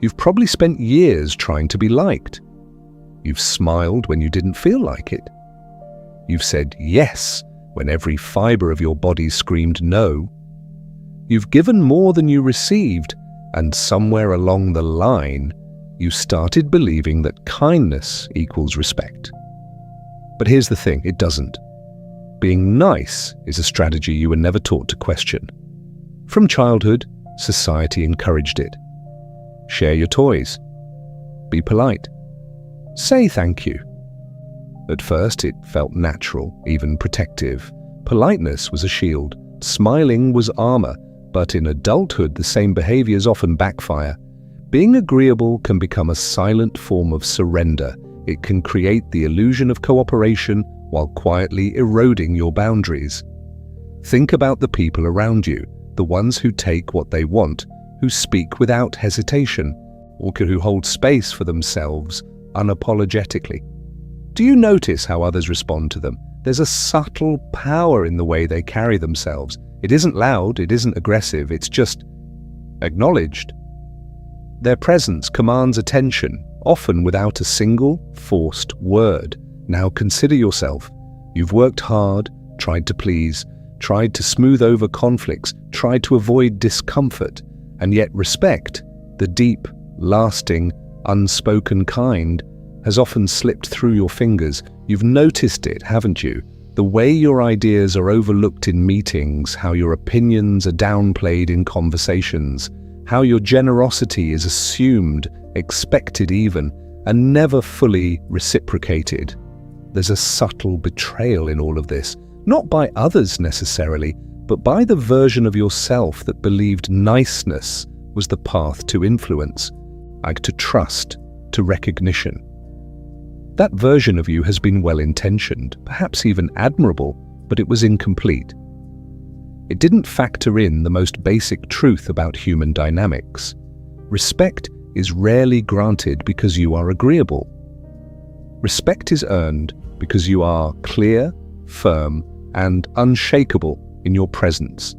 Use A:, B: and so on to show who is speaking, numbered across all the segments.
A: You've probably spent years trying to be liked. You've smiled when you didn't feel like it. You've said yes when every fiber of your body screamed no. You've given more than you received, and somewhere along the line, you started believing that kindness equals respect. But here's the thing, it doesn't. Being nice is a strategy you were never taught to question. From childhood, society encouraged it. Share your toys. Be polite. Say thank you. At first, it felt natural, even protective. Politeness was a shield. Smiling was armor. But in adulthood, the same behaviors often backfire. Being agreeable can become a silent form of surrender. It can create the illusion of cooperation while quietly eroding your boundaries. Think about the people around you, the ones who take what they want, who speak without hesitation, or who hold space for themselves unapologetically. Do you notice how others respond to them? There's a subtle power in the way they carry themselves. It isn't loud, it isn't aggressive, it's just acknowledged. Their presence commands attention, often without a single forced word. Now consider yourself. You've worked hard, tried to please, tried to smooth over conflicts, tried to avoid discomfort, and yet respect, the deep, lasting, unspoken kind, has often slipped through your fingers. You've noticed it, haven't you? The way your ideas are overlooked in meetings, how your opinions are downplayed in conversations, how your generosity is assumed, expected even, and never fully reciprocated. There's a subtle betrayal in all of this, not by others necessarily, but by the version of yourself that believed niceness was the path to influence, like to trust, to recognition. That version of you has been well-intentioned, perhaps even admirable, but it was incomplete. It didn't factor in the most basic truth about human dynamics. Respect is rarely granted because you are agreeable. Respect is earned because you are clear, firm, and unshakable in your presence.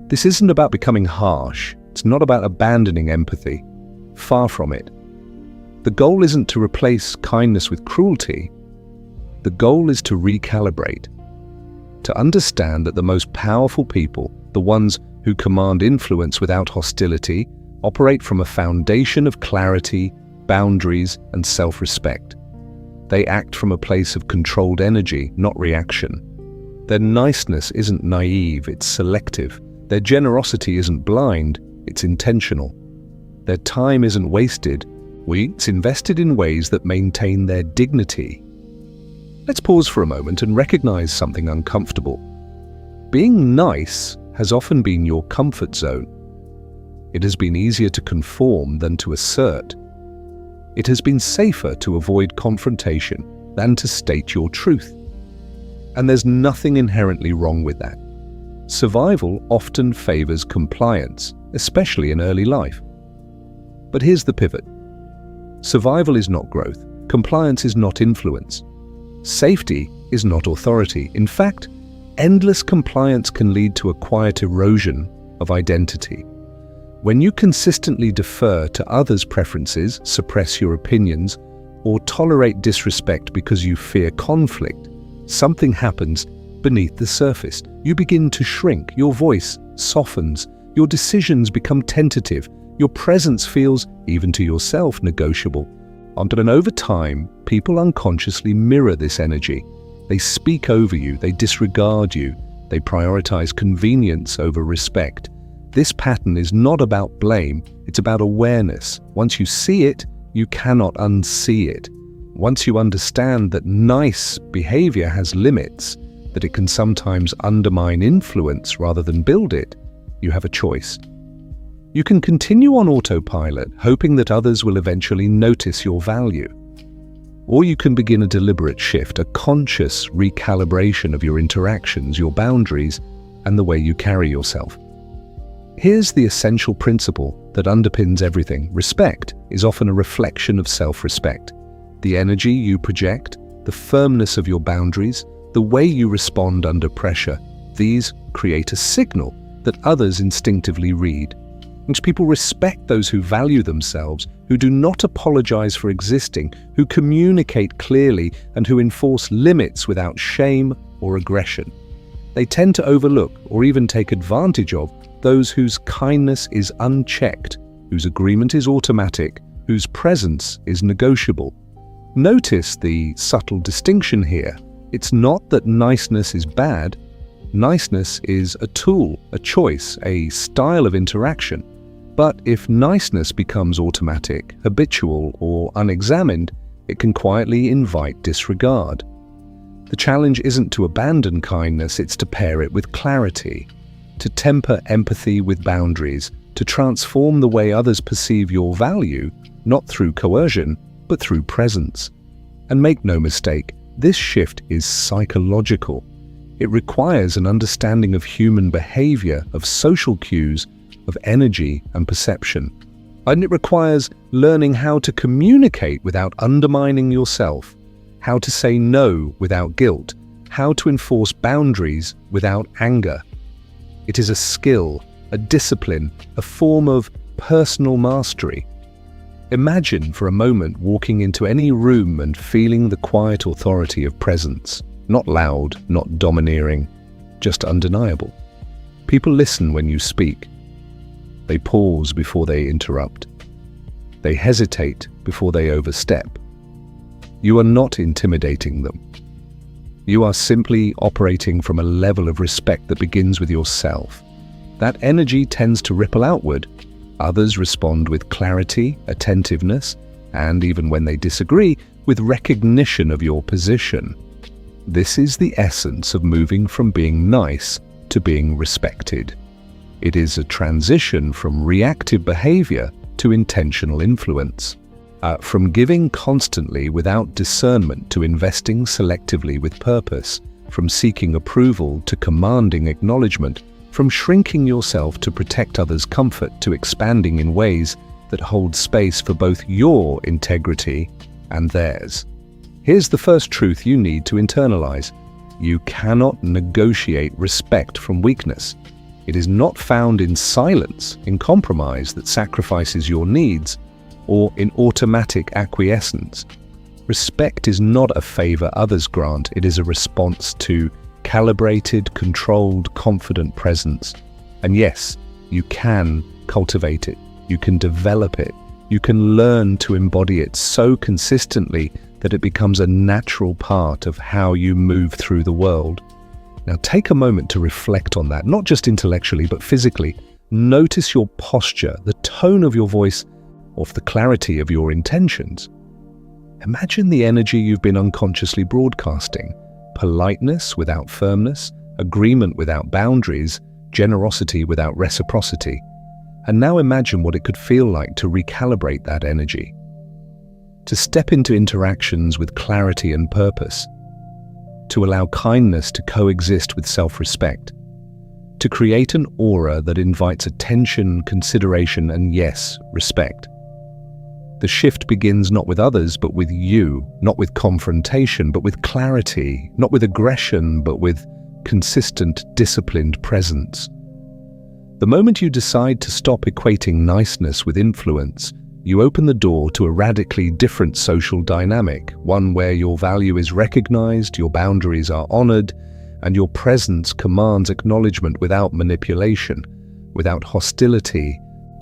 A: This isn't about becoming harsh. It's not about abandoning empathy. Far from it. The goal isn't to replace kindness with cruelty. The goal is to recalibrate, to understand that the most powerful people, the ones who command influence without hostility, operate from a foundation of clarity, boundaries, and self-respect. They act from a place of controlled energy, not reaction. Their niceness isn't naive, it's selective. Their generosity isn't blind, it's intentional. Their time isn't wasted, it's invested in ways that maintain their dignity. Let's pause for a moment and recognize something uncomfortable. Being nice has often been your comfort zone. It has been easier to conform than to assert. It has been safer to avoid confrontation than to state your truth. And there's nothing inherently wrong with that. Survival often favors compliance, especially in early life. But here's the pivot. Survival is not growth. Compliance is not influence. Safety is not authority. In fact, endless compliance can lead to a quiet erosion of identity. When you consistently defer to others' preferences, suppress your opinions, or tolerate disrespect because you fear conflict, something happens beneath the surface. You begin to shrink, your voice softens, your decisions become tentative, your presence feels, even to yourself, negotiable. And over time, people unconsciously mirror this energy. They speak over you, they disregard you, they prioritize convenience over respect. This pattern is not about blame, it's about awareness. Once you see it, you cannot unsee it. Once you understand that nice behavior has limits, that it can sometimes undermine influence rather than build it, you have a choice. You can continue on autopilot, hoping that others will eventually notice your value. Or you can begin a deliberate shift, a conscious recalibration of your interactions, your boundaries, and the way you carry yourself. Here's the essential principle that underpins everything. Respect is often a reflection of self-respect. The energy you project, the firmness of your boundaries, the way you respond under pressure, these create a signal that others instinctively read. which people respect those who value themselves, who do not apologize for existing, who communicate clearly, and who enforce limits without shame or aggression. They tend to overlook or even take advantage of those whose kindness is unchecked, whose agreement is automatic, whose presence is negotiable. Notice the subtle distinction here. It's not that niceness is bad. Niceness is a tool, a choice, a style of interaction. But if niceness becomes automatic, habitual, or unexamined, it can quietly invite disregard. The challenge isn't to abandon kindness, it's to pair it with clarity, to temper empathy with boundaries, to transform the way others perceive your value, not through coercion, but through presence. And make no mistake, this shift is psychological. It requires an understanding of human behavior, of social cues, of energy and perception. And it requires learning how to communicate without undermining yourself, how to say no without guilt, how to enforce boundaries without anger. It is a skill, a discipline, a form of personal mastery. Imagine for a moment walking into any room and feeling the quiet authority of presence. Not loud, not domineering, just undeniable. People listen when you speak. They pause before they interrupt. They hesitate before they overstep. You are not intimidating them. You are simply operating from a level of respect that begins with yourself. That energy tends to ripple outward. Others respond with clarity, attentiveness, and even when they disagree, with recognition of your position. This is the essence of moving from being nice to being respected. It is a transition from reactive behavior to intentional influence, from giving constantly without discernment to investing selectively with purpose, from seeking approval to commanding acknowledgement, from shrinking yourself to protect others' comfort to expanding in ways that hold space for both your integrity and theirs. Here's the first truth you need to internalize. You cannot negotiate respect from weakness. It is not found in silence, in compromise that sacrifices your needs, or in automatic acquiescence. Respect is not a favor others grant, it is a response to calibrated, controlled, confident presence. And yes, you can cultivate it, you can develop it, you can learn to embody it so consistently that it becomes a natural part of how you move through the world. Now take a moment to reflect on that, not just intellectually, but physically. Notice your posture, the tone of your voice, or the clarity of your intentions. Imagine the energy you've been unconsciously broadcasting. Politeness without firmness, agreement without boundaries, generosity without reciprocity. And now imagine what it could feel like to recalibrate that energy. To step into interactions with clarity and purpose, to allow kindness to coexist with self-respect, to create an aura that invites attention, consideration, and yes, respect. The shift begins not with others, but with you, not with confrontation, but with clarity, not with aggression, but with consistent, disciplined presence. The moment you decide to stop equating niceness with influence, you open the door to a radically different social dynamic, one where your value is recognized, your boundaries are honored, and your presence commands acknowledgement without manipulation, without hostility,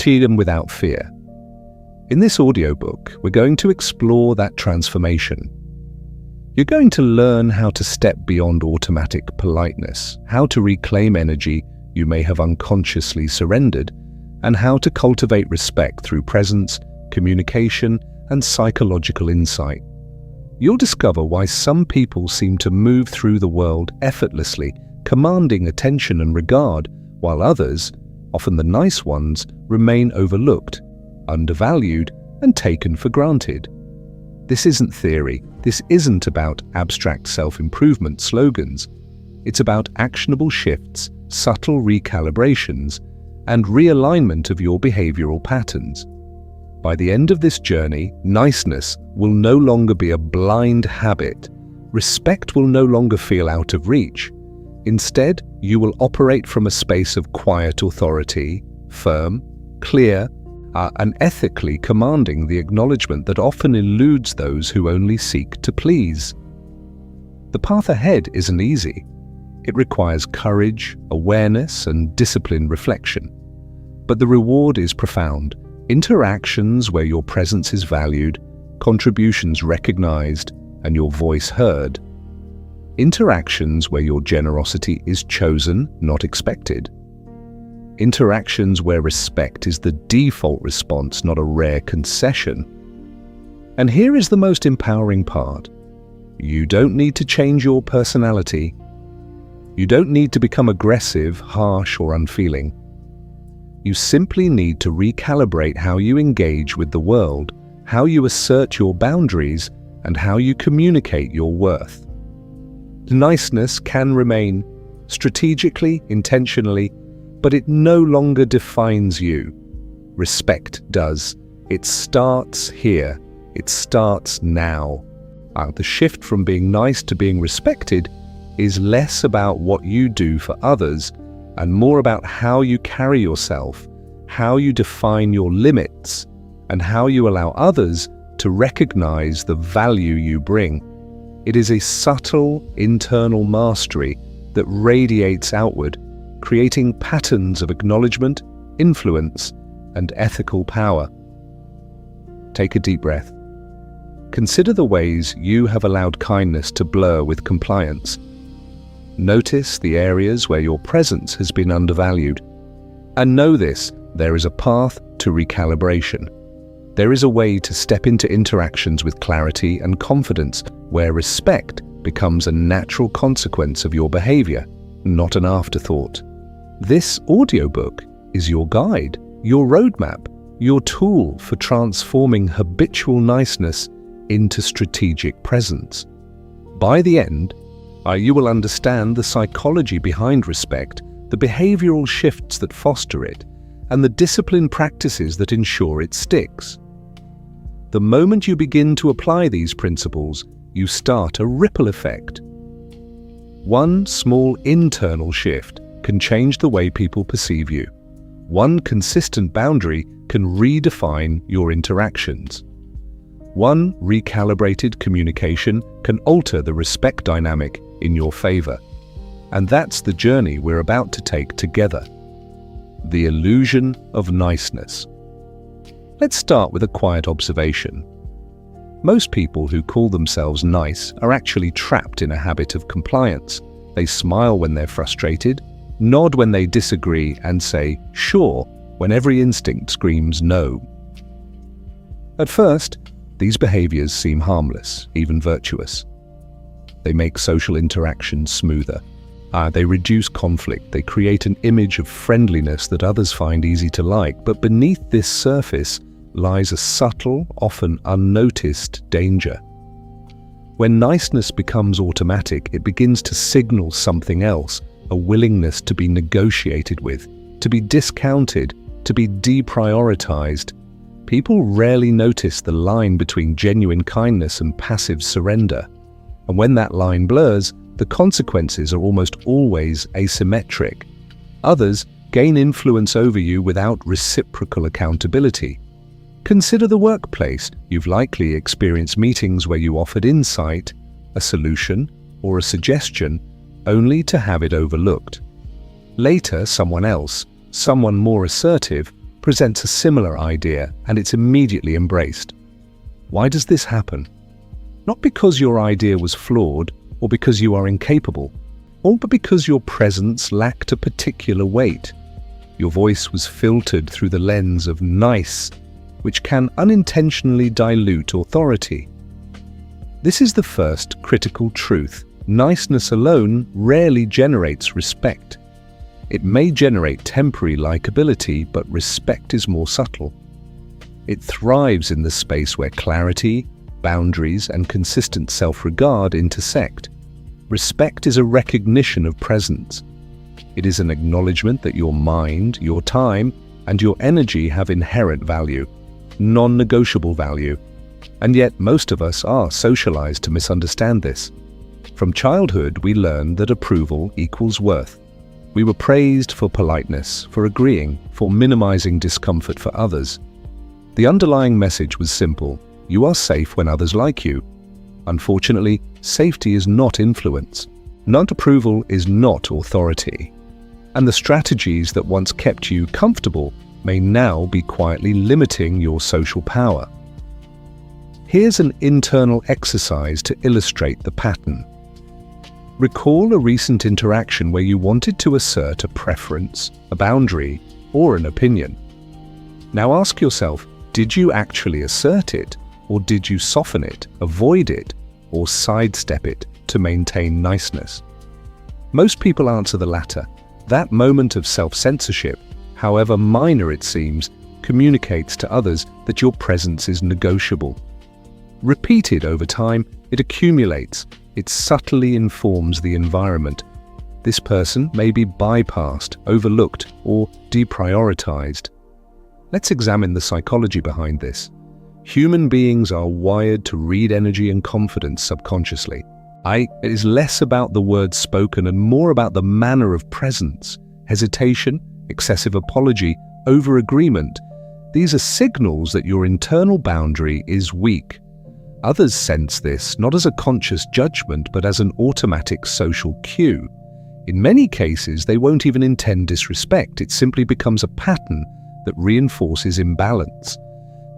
A: and without fear. In this audiobook, we're going to explore that transformation. You're going to learn how to step beyond automatic politeness, how to reclaim energy you may have unconsciously surrendered, and how to cultivate respect through presence, communication, and psychological insight. You'll discover why some people seem to move through the world effortlessly, commanding attention and regard, while others, often the nice ones, remain overlooked, undervalued, and taken for granted. This isn't theory. This isn't about abstract self-improvement slogans. It's about actionable shifts, subtle recalibrations, and realignment of your behavioral patterns. By the end of this journey, niceness will no longer be a blind habit. Respect will no longer feel out of reach. Instead, you will operate from a space of quiet authority, firm, clear, and ethically commanding the acknowledgement that often eludes those who only seek to please. The path ahead isn't easy. It requires courage, awareness, and disciplined reflection. But the reward is profound. Interactions where your presence is valued, contributions recognized, and your voice heard. Interactions where your generosity is chosen, not expected. Interactions where respect is the default response, not a rare concession. And here is the most empowering part. You don't need to change your personality. You don't need to become aggressive, harsh, or unfeeling. You simply need to recalibrate how you engage with the world, how you assert your boundaries, and how you communicate your worth. Niceness can remain strategically, intentionally, but it no longer defines you. Respect does. It starts here. It starts now. The shift from being nice to being respected is less about what you do for others and more about how you carry yourself, how you define your limits, and how you allow others to recognize the value you bring. It is a subtle internal mastery that radiates outward, creating patterns of acknowledgement, influence, and ethical power. Take a deep breath. Consider the ways you have allowed kindness to blur with compliance. Notice the areas where your presence has been undervalued. And know this, there is a path to recalibration. There is a way to step into interactions with clarity and confidence, where respect becomes a natural consequence of your behavior, not an afterthought. This audiobook is your guide, your roadmap, your tool for transforming habitual niceness into strategic presence. By the end, you will understand the psychology behind respect, the behavioral shifts that foster it, and the disciplined practices that ensure it sticks. The moment you begin to apply these principles, you start a ripple effect. One small internal shift can change the way people perceive you. One consistent boundary can redefine your interactions. One recalibrated communication can alter the respect dynamic in your favor. And that's the journey we're about to take together. The illusion of niceness. Let's start with a quiet observation. Most people who call themselves nice are actually trapped in a habit of compliance. They smile when they're frustrated, nod when they disagree, and say, sure, when every instinct screams no. At first, these behaviors seem harmless, even virtuous. They make social interactions smoother. They reduce conflict. They create an image of friendliness that others find easy to like. But beneath this surface lies a subtle, often unnoticed danger. When niceness becomes automatic, it begins to signal something else, a willingness to be negotiated with, to be discounted, to be deprioritized. People rarely notice the line between genuine kindness and passive surrender. And when that line blurs, the consequences are almost always asymmetric. Others gain influence over you without reciprocal accountability. Consider the workplace. You've likely experienced meetings where you offered insight, a solution, or a suggestion, only to have it overlooked. Later, someone else, someone more assertive, presents a similar idea and it's immediately embraced. Why does this happen? Not because your idea was flawed or because you are incapable, but because your presence lacked a particular weight. Your voice was filtered through the lens of nice, which can unintentionally dilute authority. This is the first critical truth. Niceness alone rarely generates respect. It may generate temporary likability, but respect is more subtle. It thrives in the space where clarity, boundaries, and consistent self-regard intersect. Respect is a recognition of presence. It is an acknowledgement that your mind, your time, and your energy have inherent value, non-negotiable value. And yet most of us are socialized to misunderstand this. From childhood, we learn that approval equals worth. We were praised for politeness, for agreeing, for minimizing discomfort for others. The underlying message was simple: you are safe when others like you. Unfortunately, safety is not influence. Non-approval is not authority. And the strategies that once kept you comfortable may now be quietly limiting your social power. Here's an internal exercise to illustrate the pattern. Recall a recent interaction where you wanted to assert a preference, a boundary, or an opinion. Now ask yourself, did you actually assert it, or did you soften it, avoid it, or sidestep it to maintain niceness? Most people answer the latter. That moment of self-censorship, however minor it seems, communicates to others that your presence is negotiable. Repeated over time, it accumulates. It subtly informs the environment. This person may be bypassed, overlooked, or deprioritized. Let's examine the psychology behind this. Human beings are wired to read energy and confidence subconsciously. It is less about the words spoken and more about the manner of presence, hesitation, excessive apology, over-agreement. These are signals that your internal boundary is weak. Others sense this not as a conscious judgment but as an automatic social cue. In many cases, they won't even intend disrespect. It simply becomes a pattern that reinforces imbalance.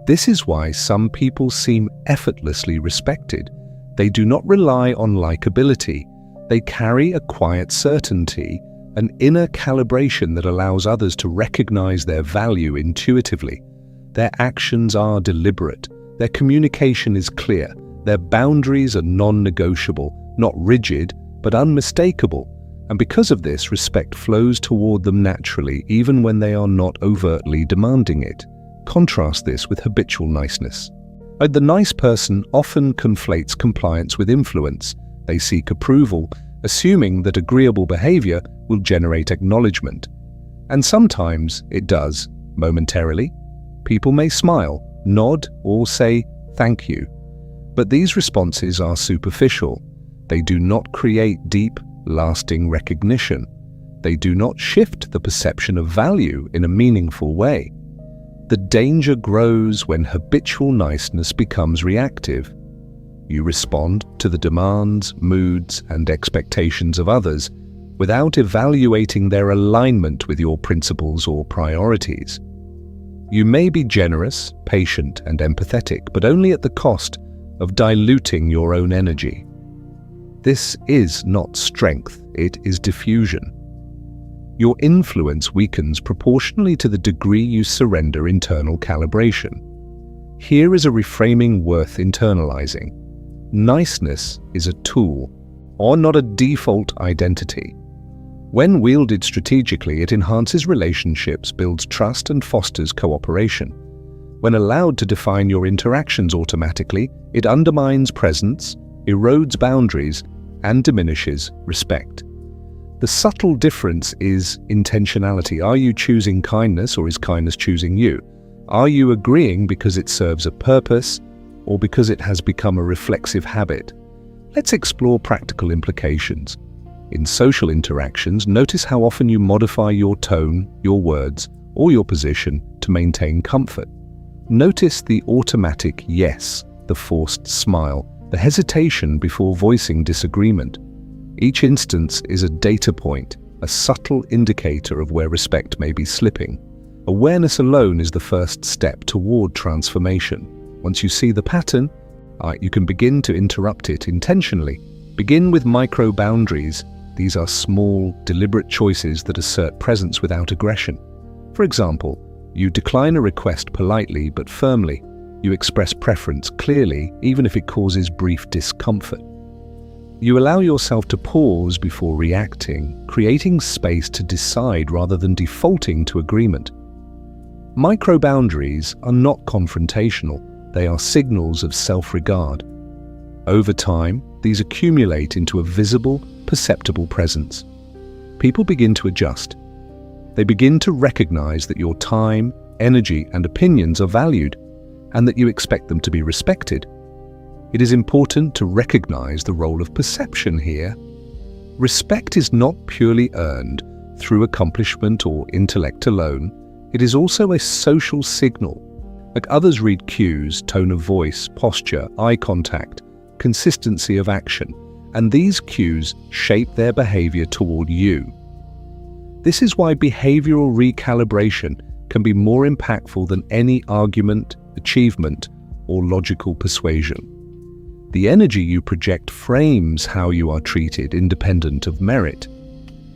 A: This is why some people seem effortlessly respected. They do not rely on likability. They carry a quiet certainty, an inner calibration that allows others to recognize their value intuitively. Their actions are deliberate. Their communication is clear. Their boundaries are non-negotiable, not rigid, but unmistakable. And because of this, respect flows toward them naturally, even when they are not overtly demanding it. Contrast this with habitual niceness. The nice person often conflates compliance with influence. They seek approval, assuming that agreeable behavior will generate acknowledgement. And sometimes it does, momentarily. People may smile, nod, or say, "Thank you." But these responses are superficial. They do not create deep, lasting recognition. They do not shift the perception of value in a meaningful way. The danger grows when habitual niceness becomes reactive. You respond to the demands, moods, and expectations of others without evaluating their alignment with your principles or priorities. You may be generous, patient, and empathetic, but only at the cost of diluting your own energy. This is not strength, it is diffusion. Your influence weakens proportionally to the degree you surrender internal calibration. Here is a reframing worth internalizing. Niceness is a tool, or not a default identity. When wielded strategically, it enhances relationships, builds trust, and fosters cooperation. When allowed to define your interactions automatically, it undermines presence, erodes boundaries, and diminishes respect. The subtle difference is intentionality. Are you choosing kindness, or is kindness choosing you? Are you agreeing because it serves a purpose, or because it has become a reflexive habit? Let's explore practical implications. In social interactions, notice how often you modify your tone, your words, or your position to maintain comfort. Notice the automatic yes, the forced smile, the hesitation before voicing disagreement. Each instance is a data point, a subtle indicator of where respect may be slipping. Awareness alone is the first step toward transformation. Once you see the pattern, you can begin to interrupt it intentionally. Begin with micro boundaries. These are small, deliberate choices that assert presence without aggression. For example, you decline a request politely but firmly. You express preference clearly, even if it causes brief discomfort. You allow yourself to pause before reacting, creating space to decide rather than defaulting to agreement. Micro-boundaries are not confrontational, they are signals of self-regard. Over time, these accumulate into a visible, perceptible presence. People begin to adjust. They begin to recognize that your time, energy, and opinions are valued, and that you expect them to be respected. It is important to recognize the role of perception here. Respect is not purely earned through accomplishment or intellect alone, it is also a social signal. Like others read cues, tone of voice, posture, eye contact, consistency of action, and these cues shape their behavior toward you. This is why behavioral recalibration can be more impactful than any argument, achievement, or logical persuasion. The energy you project frames how you are treated independent of merit.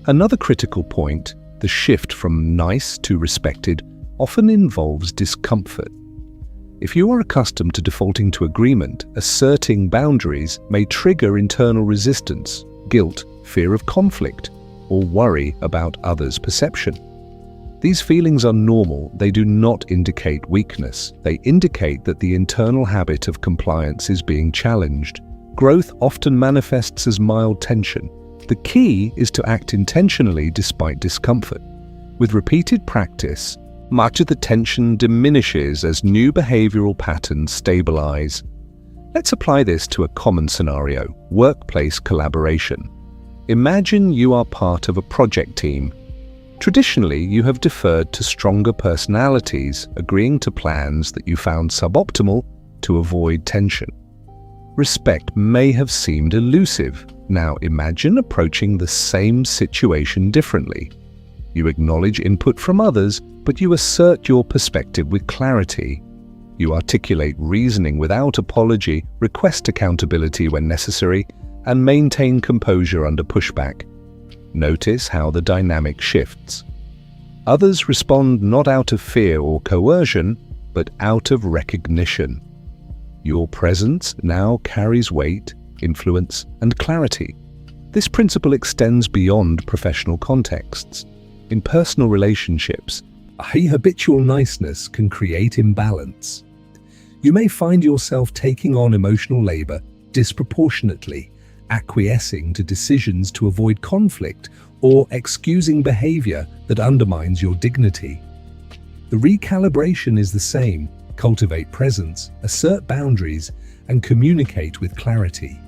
A: Another critical point, the shift from nice to respected, often involves discomfort. If you are accustomed to defaulting to agreement, asserting boundaries may trigger internal resistance, guilt, fear of conflict, or worry about others' perception. These feelings are normal. They do not indicate weakness. They indicate that the internal habit of compliance is being challenged. Growth often manifests as mild tension. The key is to act intentionally despite discomfort. With repeated practice, much of the tension diminishes as new behavioral patterns stabilize. Let's apply this to a common scenario: workplace collaboration. Imagine you are part of a project team. Traditionally, you have deferred to stronger personalities, agreeing to plans that you found suboptimal to avoid tension. Respect may have seemed elusive. Now imagine approaching the same situation differently. You acknowledge input from others, but you assert your perspective with clarity. You articulate reasoning without apology, request accountability when necessary, and maintain composure under pushback. Notice how the dynamic shifts. Others respond not out of fear or coercion, but out of recognition. Your presence now carries weight, influence, and clarity. This principle extends beyond professional contexts. In personal relationships, a habitual niceness can create imbalance. You may find yourself taking on emotional labor disproportionately, acquiescing to decisions to avoid conflict, or excusing behavior that undermines your dignity. The recalibration is the same. Cultivate presence, assert boundaries, and communicate with clarity.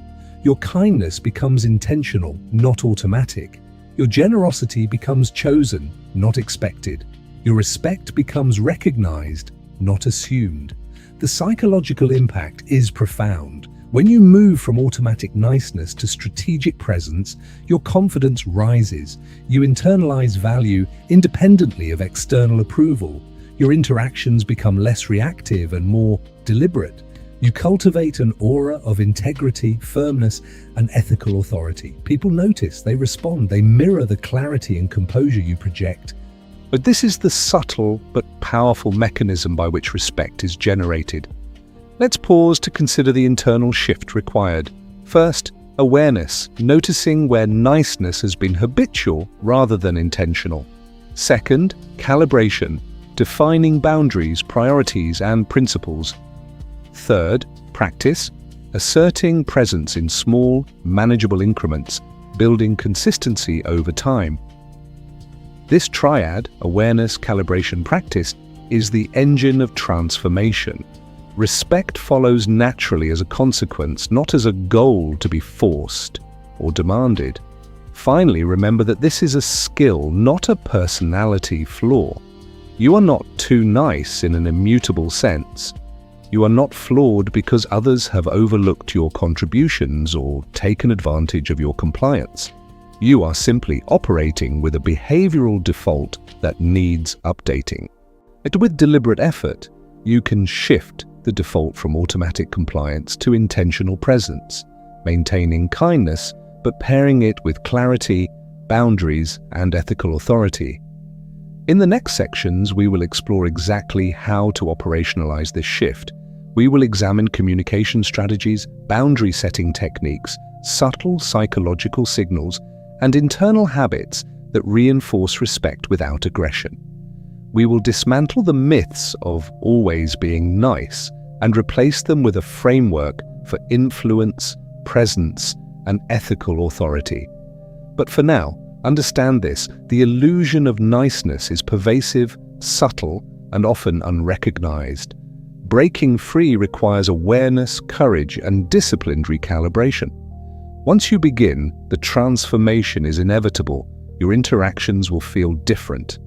A: Your kindness becomes intentional, not automatic. Your generosity becomes chosen, not expected. Your respect becomes recognized, not assumed. The psychological impact is profound. When you move from automatic niceness to strategic presence, your confidence rises. You internalize value independently of external approval. Your interactions become less reactive and more deliberate. You cultivate an aura of integrity, firmness, and ethical authority. People notice, they respond, they mirror the clarity and composure you project. But this is the subtle but powerful mechanism by which respect is generated. Let's pause to consider the internal shift required. First, awareness, noticing where niceness has been habitual rather than intentional. Second, calibration, defining boundaries, priorities, and principles. Third, practice, asserting presence in small, manageable increments, building consistency over time. This triad, awareness, calibration, practice, is the engine of transformation. Respect follows naturally as a consequence, not as a goal to be forced or demanded. Finally, remember that this is a skill, not a personality flaw. You are not too nice in an immutable sense. You are not flawed because others have overlooked your contributions or taken advantage of your compliance. You are simply operating with a behavioral default that needs updating. And with deliberate effort, you can shift the default from automatic compliance to intentional presence, maintaining kindness but pairing it with clarity, boundaries, and ethical authority. In the next sections, we will explore exactly how to operationalize this shift. We will examine communication strategies, boundary setting techniques, subtle psychological signals, and internal habits that reinforce respect without aggression. We will dismantle the myths of always being nice and replace them with a framework for influence, presence, and ethical authority. But for now, understand this: the illusion of niceness is pervasive, subtle, and often unrecognized. Breaking free requires awareness, courage, and disciplined recalibration. Once you begin, the transformation is inevitable. your interactions will feel different.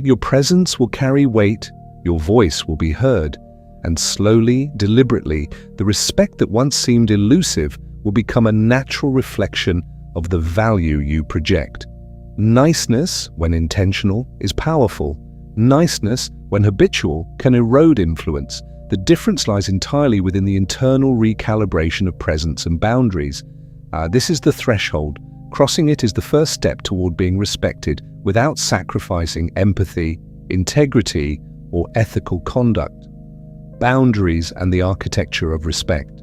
A: Your presence will carry weight, your voice will be heard, and slowly, deliberately, the respect that once seemed elusive will become a natural reflection of the value you project. Niceness, when intentional, is powerful. Niceness, when habitual, can erode influence. The difference lies entirely within the internal recalibration of presence and boundaries. This is the threshold. Crossing it is the first step toward being respected without sacrificing empathy, integrity, or ethical conduct. Boundaries and the architecture of respect.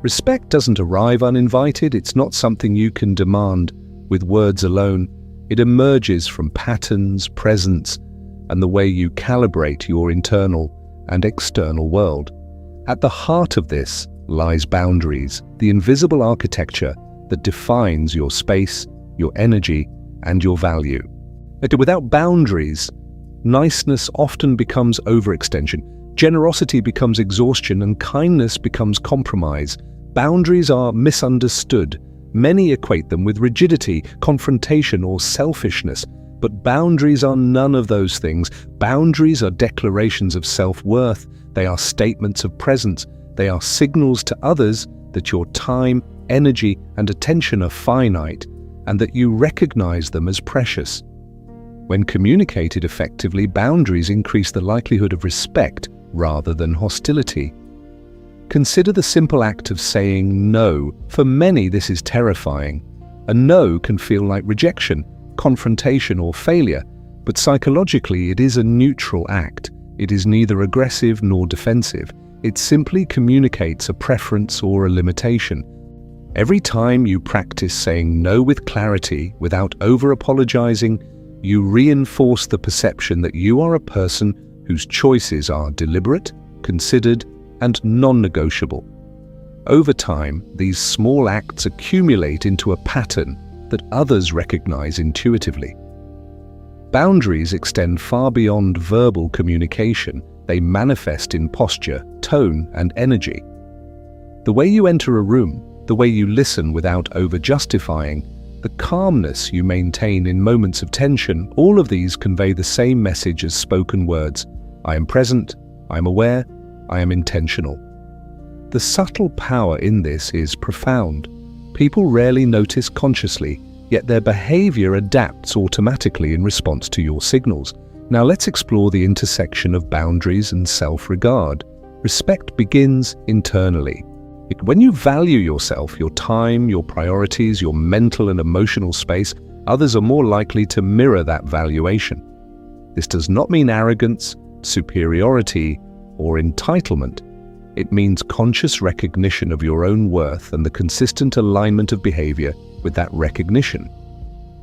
A: Respect doesn't arrive uninvited. It's not something you can demand with words alone. It emerges from patterns, presence, and the way you calibrate your internal and external world. At the heart of this lies boundaries, the invisible architecture that defines your space, your energy, and your value. Without boundaries, niceness often becomes overextension, generosity becomes exhaustion, and kindness becomes compromise. Boundaries are misunderstood. Many equate them with rigidity, confrontation, or selfishness. But boundaries are none of those things. Boundaries are declarations of self-worth. They are statements of presence. They are signals to others that your time, energy, and attention are finite, and that you recognize them as precious. When communicated effectively, boundaries increase the likelihood of respect rather than hostility. Consider the simple act of saying no. For many, this is terrifying. A no can feel like rejection, confrontation, or failure, but psychologically it is a neutral act. It is neither aggressive nor defensive. It simply communicates a preference or a limitation. Every time you practice saying no with clarity, without over-apologizing, you reinforce the perception that you are a person whose choices are deliberate, considered, and non-negotiable. Over time, these small acts accumulate into a pattern that others recognize intuitively. Boundaries extend far beyond verbal communication. They manifest in posture, tone, and energy. The way you enter a room, the way you listen without over-justifying, the calmness you maintain in moments of tension, all of these convey the same message as spoken words. I am present, I am aware, I am intentional. The subtle power in this is profound. People rarely notice consciously, yet their behavior adapts automatically in response to your signals. Now let's explore the intersection of boundaries and self-regard. Respect begins internally. When you value yourself, your time, your priorities, your mental and emotional space, others are more likely to mirror that valuation. This does not mean arrogance, superiority, or entitlement. It means conscious recognition of your own worth and the consistent alignment of behavior with that recognition.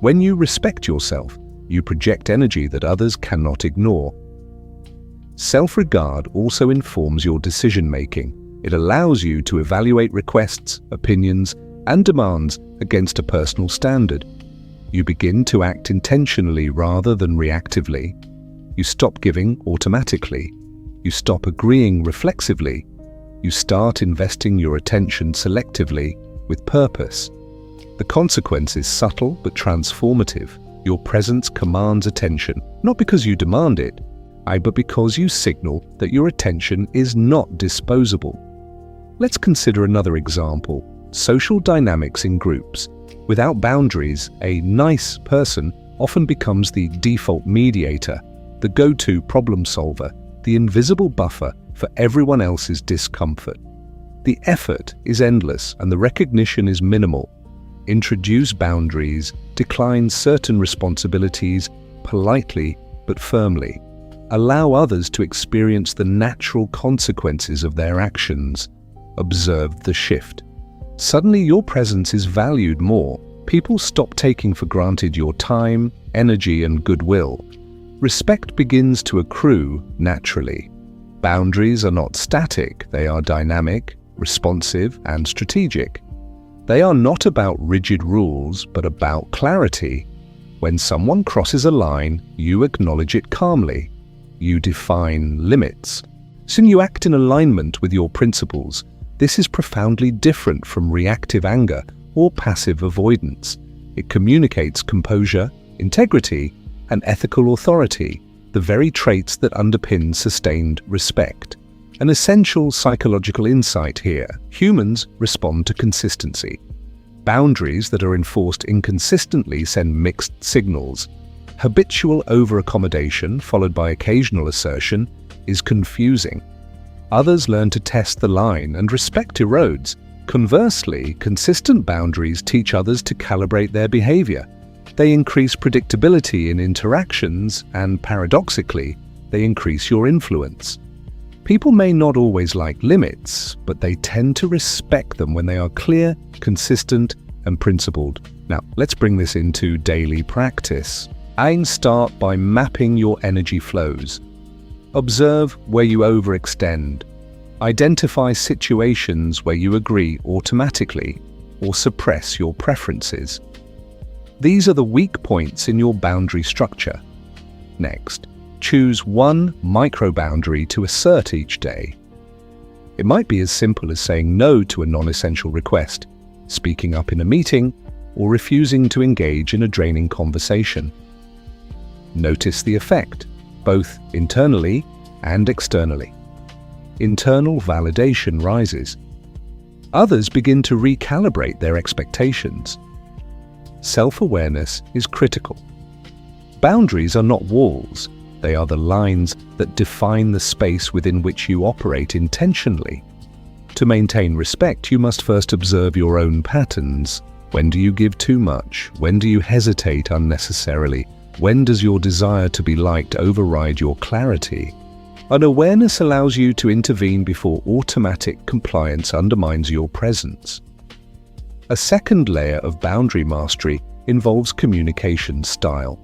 A: When you respect yourself, you project energy that others cannot ignore. Self-regard also informs your decision-making. It allows you to evaluate requests, opinions, and demands against a personal standard. You begin to act intentionally rather than reactively. You stop giving automatically. You stop agreeing reflexively. You start investing your attention selectively with purpose. The consequence is subtle but transformative. Your presence commands attention, not because you demand it, but because you signal that your attention is not disposable. Let's consider another example: social dynamics in groups. Without boundaries, a nice person often becomes the default mediator, the go-to problem solver, the invisible buffer for everyone else's discomfort. The effort is endless and the recognition is minimal. Introduce boundaries, decline certain responsibilities politely but firmly. Allow others to experience the natural consequences of their actions. Observe the shift. Suddenly your presence is valued more. People stop taking for granted your time, energy, and goodwill. Respect begins to accrue naturally. Boundaries are not static, they are dynamic, responsive, and strategic. They are not about rigid rules, but about clarity. When someone crosses a line, you acknowledge it calmly. You define limits. Soon you act in alignment with your principles. This is profoundly different from reactive anger or passive avoidance. It communicates composure, integrity, and ethical authority, the very traits that underpin sustained respect. An essential psychological insight here: humans respond to consistency. Boundaries that are enforced inconsistently send mixed signals. Habitual over-accommodation, followed by occasional assertion, is confusing. Others learn to test the line, and respect erodes. Conversely, consistent boundaries teach others to calibrate their behavior. They increase predictability in interactions, and paradoxically, they increase your influence. People may not always like limits, but they tend to respect them when they are clear, consistent, and principled. Now, let's bring this into daily practice. Start by mapping your energy flows. Observe where you overextend. Identify situations where you agree automatically or suppress your preferences. These are the weak points in your boundary structure. Next, choose one micro-boundary to assert each day. It might be as simple as saying no to a non-essential request, speaking up in a meeting, or refusing to engage in a draining conversation. Notice the effect, both internally and externally. Internal validation rises. Others begin to recalibrate their expectations. Self-awareness is critical. Boundaries are not walls. They are the lines that define the space within which you operate intentionally. To maintain respect, you must first observe your own patterns. When do you give too much? When do you hesitate unnecessarily? When does your desire to be liked override your clarity? An awareness allows you to intervene before automatic compliance undermines your presence. A second layer of boundary mastery involves communication style.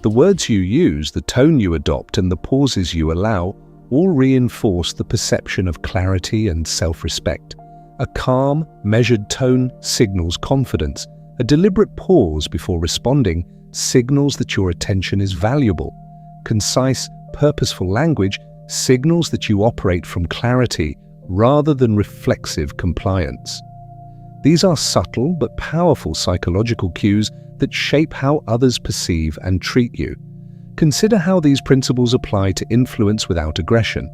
A: The words you use, the tone you adopt, and the pauses you allow all reinforce the perception of clarity and self-respect. A calm, measured tone signals confidence. A deliberate pause before responding signals that your attention is valuable. Concise, purposeful language signals that you operate from clarity rather than reflexive compliance. These are subtle but powerful psychological cues that shape how others perceive and treat you. Consider how these principles apply to influence without aggression.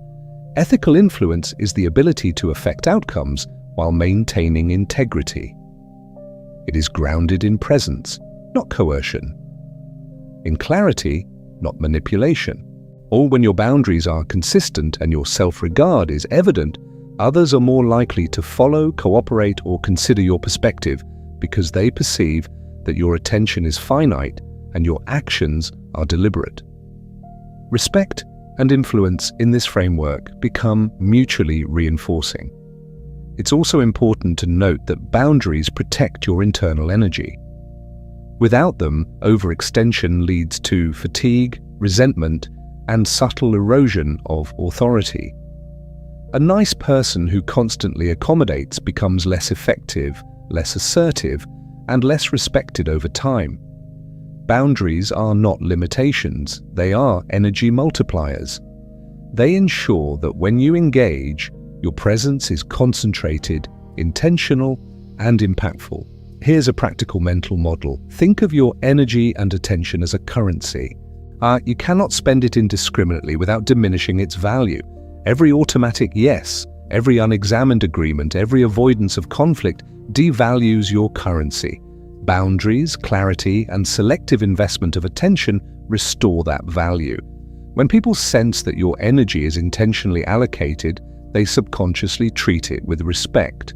A: Ethical influence is the ability to affect outcomes while maintaining integrity. It is grounded in presence, not coercion. In clarity, not manipulation. Or when your boundaries are consistent and your self-regard is evident, others are more likely to follow, cooperate, or consider your perspective because they perceive that your attention is finite and your actions are deliberate. Respect and influence in this framework become mutually reinforcing. It's also important to note that boundaries protect your internal energy. Without them, overextension leads to fatigue, resentment, and subtle erosion of authority. A nice person who constantly accommodates becomes less effective, less assertive, and less respected over time. Boundaries are not limitations, they are energy multipliers. They ensure that when you engage, your presence is concentrated, intentional, and impactful. Here's a practical mental model. Think of your energy and attention as a currency. You cannot spend it indiscriminately without diminishing its value. Every automatic yes, every unexamined agreement, every avoidance of conflict devalues your currency. Boundaries, clarity, and selective investment of attention restore that value. When people sense that your energy is intentionally allocated, they subconsciously treat it with respect.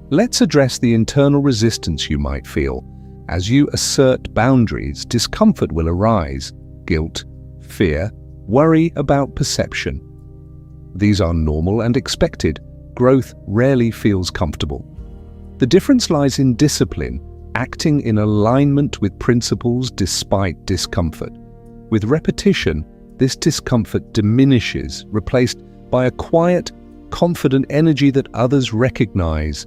A: Let's address the internal resistance you might feel. As you assert boundaries, discomfort will arise. Guilt, fear, worry about perception. These are normal and expected. Growth rarely feels comfortable. The difference lies in discipline, acting in alignment with principles despite discomfort. With repetition, this discomfort diminishes, replaced by a quiet, confident energy that others recognize.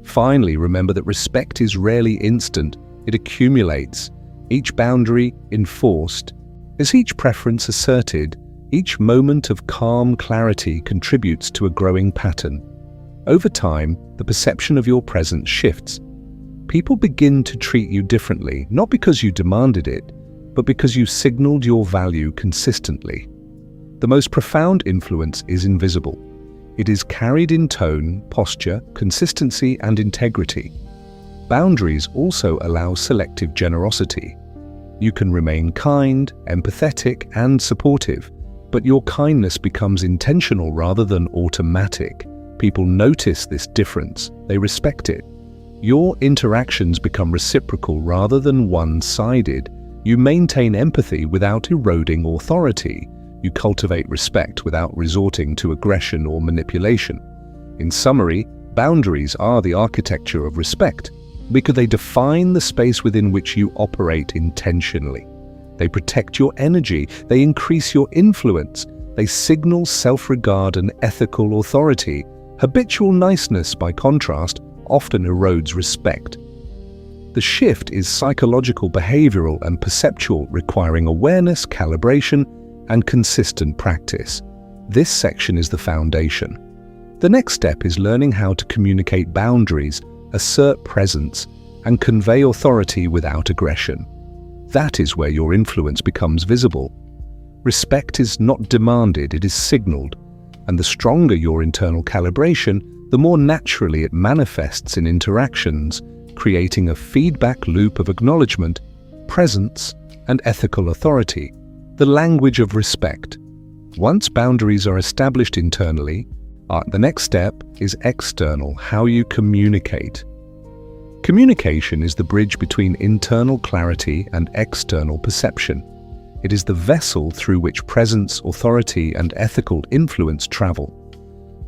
A: Finally, remember that respect is rarely instant. It accumulates, each boundary enforced. As each preference asserted, each moment of calm clarity contributes to a growing pattern. Over time, the perception of your presence shifts. people begin to treat you differently, not because you demanded it, but because you signaled your value consistently. The most profound influence is invisible. It is carried in tone, posture, consistency, and integrity. Boundaries also allow selective generosity. You can remain kind, empathetic, and supportive, but your kindness becomes intentional rather than automatic. People notice this difference. They respect it. Your interactions become reciprocal rather than one-sided. You maintain empathy without eroding authority. You cultivate respect without resorting to aggression or manipulation. In summary, boundaries are the architecture of respect because they define the space within which you operate intentionally. They protect your energy, they increase your influence, they signal self-regard and ethical authority. Habitual niceness, by contrast, often erodes respect. The shift is psychological, behavioral, and perceptual, requiring awareness, calibration, and consistent practice. This section is the foundation. The next step is learning how to communicate boundaries, assert presence, and convey authority without aggression. That is where your influence becomes visible. Respect is not demanded, it is signaled, and the stronger your internal calibration, the more naturally it manifests in interactions, creating a feedback loop of acknowledgement, presence, and ethical authority, the language of respect. Once boundaries are established internally, the next step is external, how you communicate. Communication is the bridge between internal clarity and external perception. It is the vessel through which presence, authority, and ethical influence travel.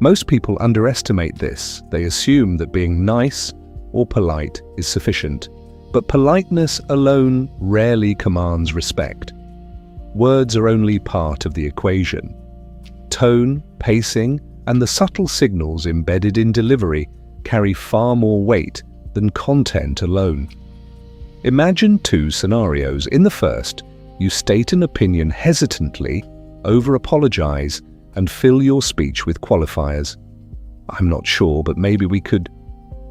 A: Most people underestimate this. They assume that being nice or polite is sufficient, but politeness alone rarely commands respect. Words are only part of the equation. Tone, pacing, and the subtle signals embedded in delivery carry far more weight than content alone. Imagine two scenarios. In the first, you state an opinion hesitantly, over-apologize, and fill your speech with qualifiers. I'm not sure, but maybe we could,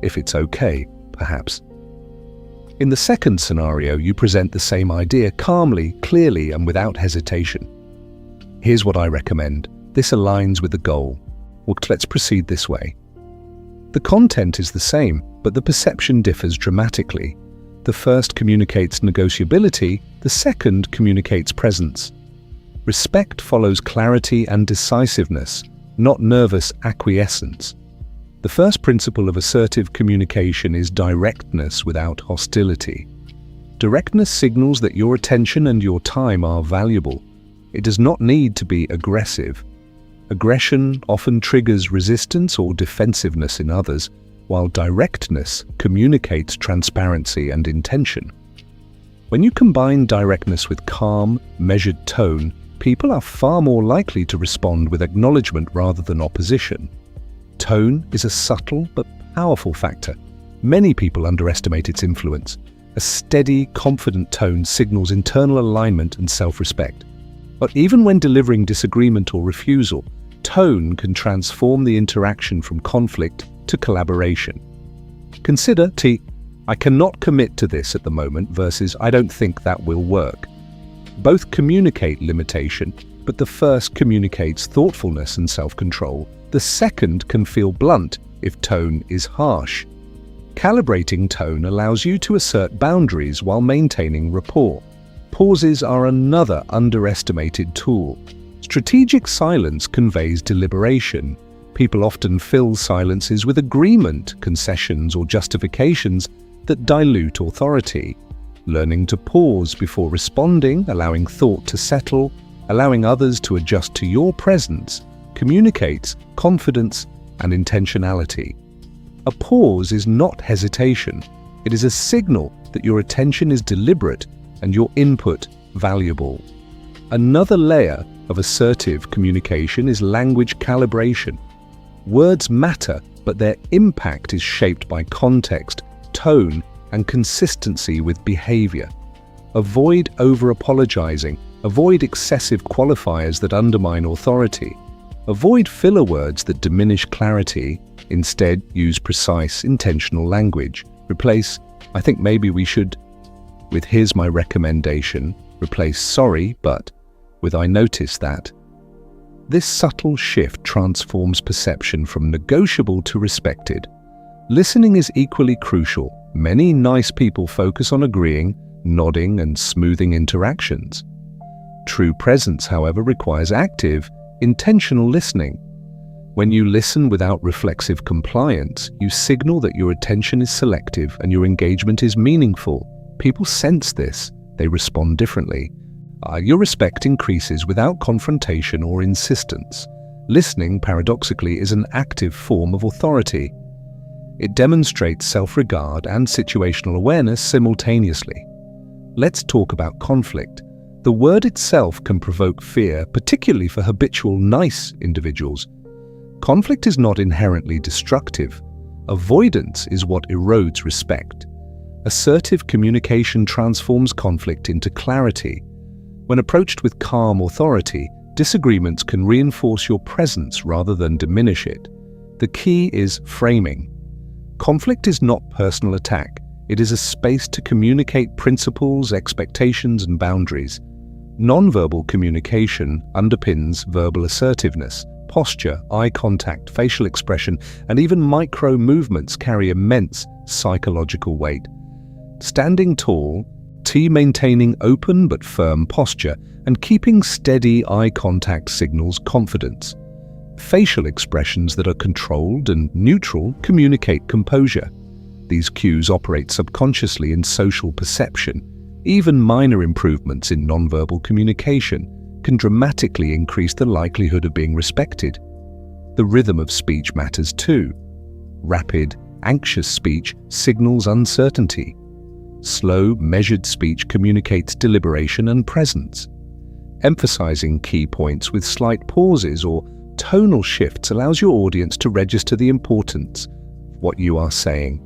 A: if it's okay, perhaps. In the second scenario, you present the same idea calmly, clearly, and without hesitation. Here's what I recommend. This aligns with the goal. Well, let's proceed this way. The content is the same, but the perception differs dramatically. The first communicates negotiability, the second communicates presence. Respect follows clarity and decisiveness, not nervous acquiescence. The first principle of assertive communication is directness without hostility. Directness signals that your attention and your time are valuable. It does not need to be aggressive. Aggression often triggers resistance or defensiveness in others, while directness communicates transparency and intention. When you combine directness with calm, measured tone, people are far more likely to respond with acknowledgement rather than opposition. Tone is a subtle but powerful factor. Many people underestimate its influence. A steady, confident tone signals internal alignment and self-respect. But even when delivering disagreement or refusal, tone can transform the interaction from conflict to collaboration. Consider I cannot commit to this at the moment versus I don't think that will work. Both communicate limitation, but the first communicates thoughtfulness and self-control. The second can feel blunt if tone is harsh. Calibrating tone allows you to assert boundaries while maintaining rapport. Pauses are another underestimated tool. Strategic silence conveys deliberation. People often fill silences with agreement, concessions, or justifications that dilute authority. Learning to pause before responding, allowing thought to settle, allowing others to adjust to your presence, communicates confidence and intentionality. A pause is not hesitation. It is a signal that your attention is deliberate and your input valuable. Another layer of assertive communication is language calibration. Words matter, but their impact is shaped by context, tone, and consistency with behavior. Avoid over-apologizing. Avoid excessive qualifiers that undermine authority. Avoid filler words that diminish clarity. Instead, use precise, intentional language. Replace I think maybe we should, with "here's my recommendation," replace "sorry, but" with "I noticed that." This subtle shift transforms perception from negotiable to respected. Listening is equally crucial. Many nice people focus on agreeing, nodding, and smoothing interactions. True presence, however, requires active, intentional listening. When you listen without reflexive compliance, you signal that your attention is selective and your engagement is meaningful. People sense this. They respond differently. Your respect increases without confrontation or insistence. Listening, paradoxically, is an active form of authority. It demonstrates self-regard and situational awareness simultaneously. Let's talk about conflict. The word itself can provoke fear, particularly for habitual nice individuals. Conflict is not inherently destructive. Avoidance is what erodes respect. Assertive communication transforms conflict into clarity. When approached with calm authority, disagreements can reinforce your presence rather than diminish it. The key is framing. Conflict is not personal attack. It is a space to communicate principles, expectations, and boundaries. Nonverbal communication underpins verbal assertiveness. Posture, eye contact, facial expression, and even micro movements carry immense psychological weight. Standing tall, maintaining open but firm posture, and keeping steady eye contact signals confidence. Facial expressions that are controlled and neutral communicate composure. These cues operate subconsciously in social perception. Even minor improvements in nonverbal communication can dramatically increase the likelihood of being respected. The rhythm of speech matters too. Rapid, anxious speech signals uncertainty. Slow, measured speech communicates deliberation and presence. Emphasizing key points with slight pauses or tonal shifts allows your audience to register the importance of what you are saying.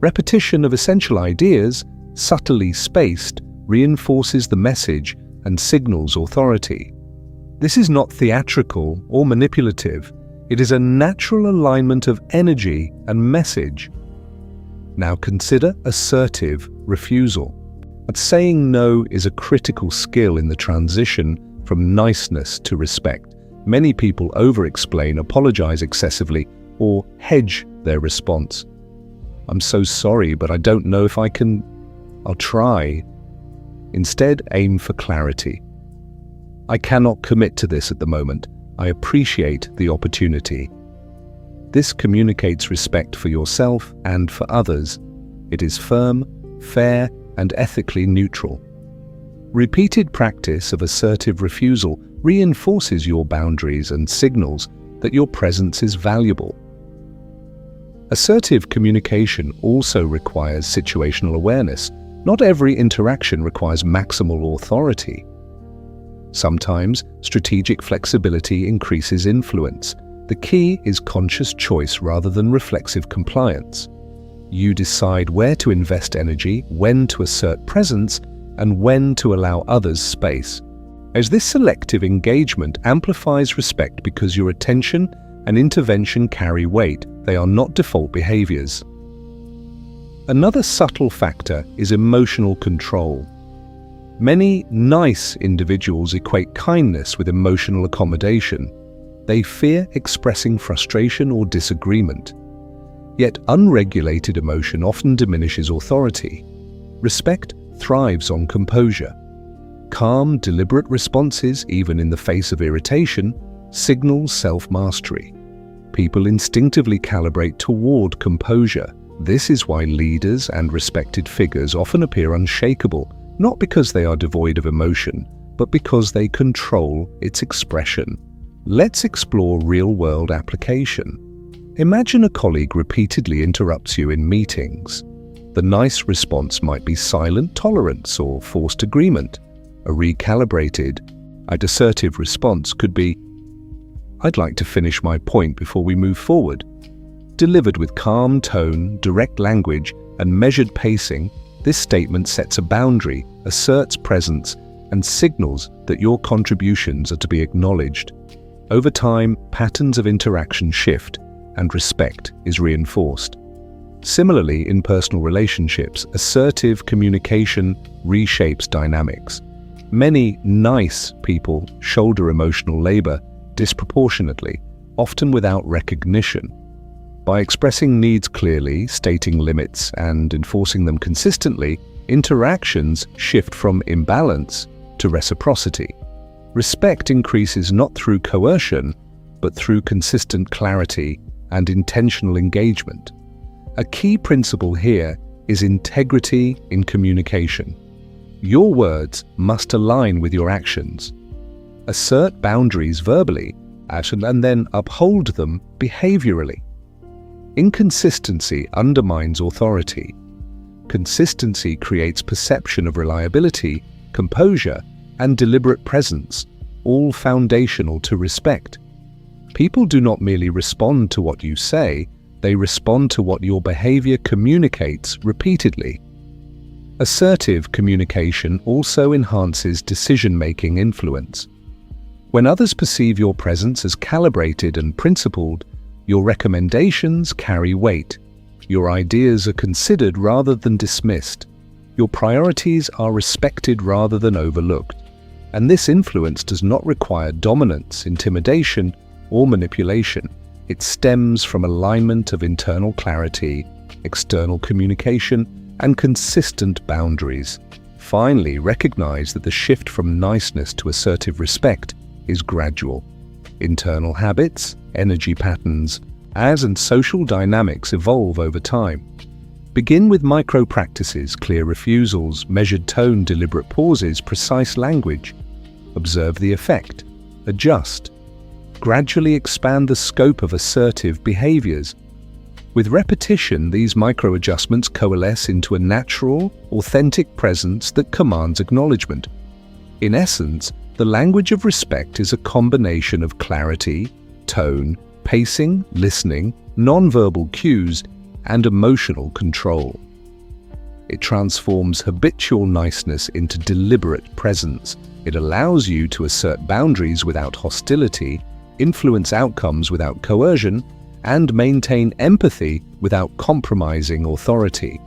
A: Repetition of essential ideas, subtly spaced, reinforces the message and signals authority. This is not theatrical or manipulative. It is a natural alignment of energy and message. Now consider assertive refusal. But saying no is a critical skill in the transition from niceness to respect. Many people over-explain, apologize excessively, or hedge their response. "I'm so sorry, but I don't know if I can. I'll try." Instead, aim for clarity. "I cannot commit to this at the moment. I appreciate the opportunity." This communicates respect for yourself and for others. It is firm, fair, and ethically neutral. Repeated practice of assertive refusal reinforces your boundaries and signals that your presence is valuable. Assertive communication also requires situational awareness. Not every interaction requires maximal authority. Sometimes strategic flexibility increases influence. The key is conscious choice rather than reflexive compliance. You decide where to invest energy, when to assert presence, and when to allow others space. As this selective engagement amplifies respect because your attention and intervention carry weight, they are not default behaviors. Another subtle factor is emotional control. Many nice individuals equate kindness with emotional accommodation. They fear expressing frustration or disagreement. Yet unregulated emotion often diminishes authority. Respect thrives on composure. Calm, deliberate responses, even in the face of irritation, signal self-mastery. People instinctively calibrate toward composure. This is why leaders and respected figures often appear unshakable, not because they are devoid of emotion, but because they control its expression. Let's explore real-world application. Imagine a colleague repeatedly interrupts you in meetings. The nice response might be silent tolerance or forced agreement. A recalibrated, assertive response could be, "I'd like to finish my point before we move forward." Delivered with calm tone, direct language, and measured pacing, this statement sets a boundary, asserts presence, and signals that your contributions are to be acknowledged. Over time, patterns of interaction shift, and respect is reinforced. Similarly, in personal relationships, assertive communication reshapes dynamics. Many nice people shoulder emotional labor disproportionately, often without recognition. By expressing needs clearly, stating limits, and enforcing them consistently, interactions shift from imbalance to reciprocity. Respect increases not through coercion, but through consistent clarity and intentional engagement. A key principle here is integrity in communication. Your words must align with your actions. Assert boundaries verbally, and then uphold them behaviorally. Inconsistency undermines authority. Consistency creates perception of reliability, composure, and deliberate presence, all foundational to respect. People do not merely respond to what you say, they respond to what your behavior communicates repeatedly. Assertive communication also enhances decision-making influence. When others perceive your presence as calibrated and principled, your recommendations carry weight. Your ideas are considered rather than dismissed. Your priorities are respected rather than overlooked. And this influence does not require dominance, intimidation, or manipulation. It stems from alignment of internal clarity, external communication, and consistent boundaries. Finally, recognize that the shift from niceness to assertive respect is gradual. Internal habits, energy patterns, and social dynamics evolve over time. Begin with micro-practices, clear refusals, measured tone, deliberate pauses, precise language. Observe the effect. Adjust. Gradually expand the scope of assertive behaviors. With repetition, these micro-adjustments coalesce into a natural, authentic presence that commands acknowledgement. In essence, the language of respect is a combination of clarity, tone, pacing, listening, non-verbal cues, and emotional control. It transforms habitual niceness into deliberate presence. It allows you to assert boundaries without hostility, influence outcomes without coercion, and maintain empathy without compromising authority.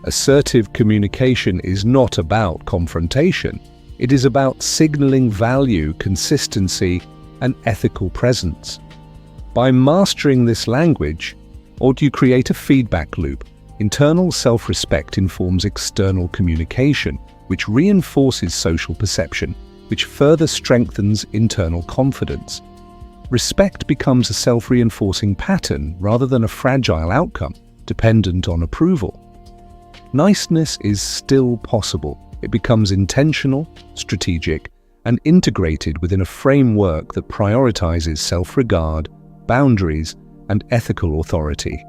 A: Assertive communication is not about confrontation. It is about signaling value, consistency, and ethical presence. By mastering this language, you create a feedback loop. Internal self-respect informs external communication, which reinforces social perception, which further strengthens internal confidence. Respect becomes a self-reinforcing pattern rather than a fragile outcome dependent on approval. Niceness is still possible. It becomes intentional, strategic, and integrated within a framework that prioritizes self-regard, boundaries, and ethical authority.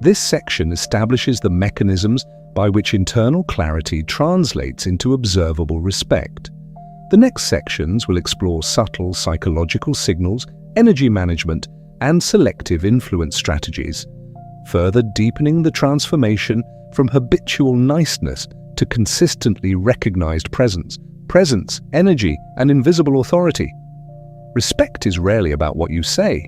A: This section establishes the mechanisms by which internal clarity translates into observable respect. The next sections will explore subtle psychological signals, energy management, and selective influence strategies, further deepening the transformation from habitual niceness to consistently recognized presence, energy, and invisible authority. Respect is rarely about what you say.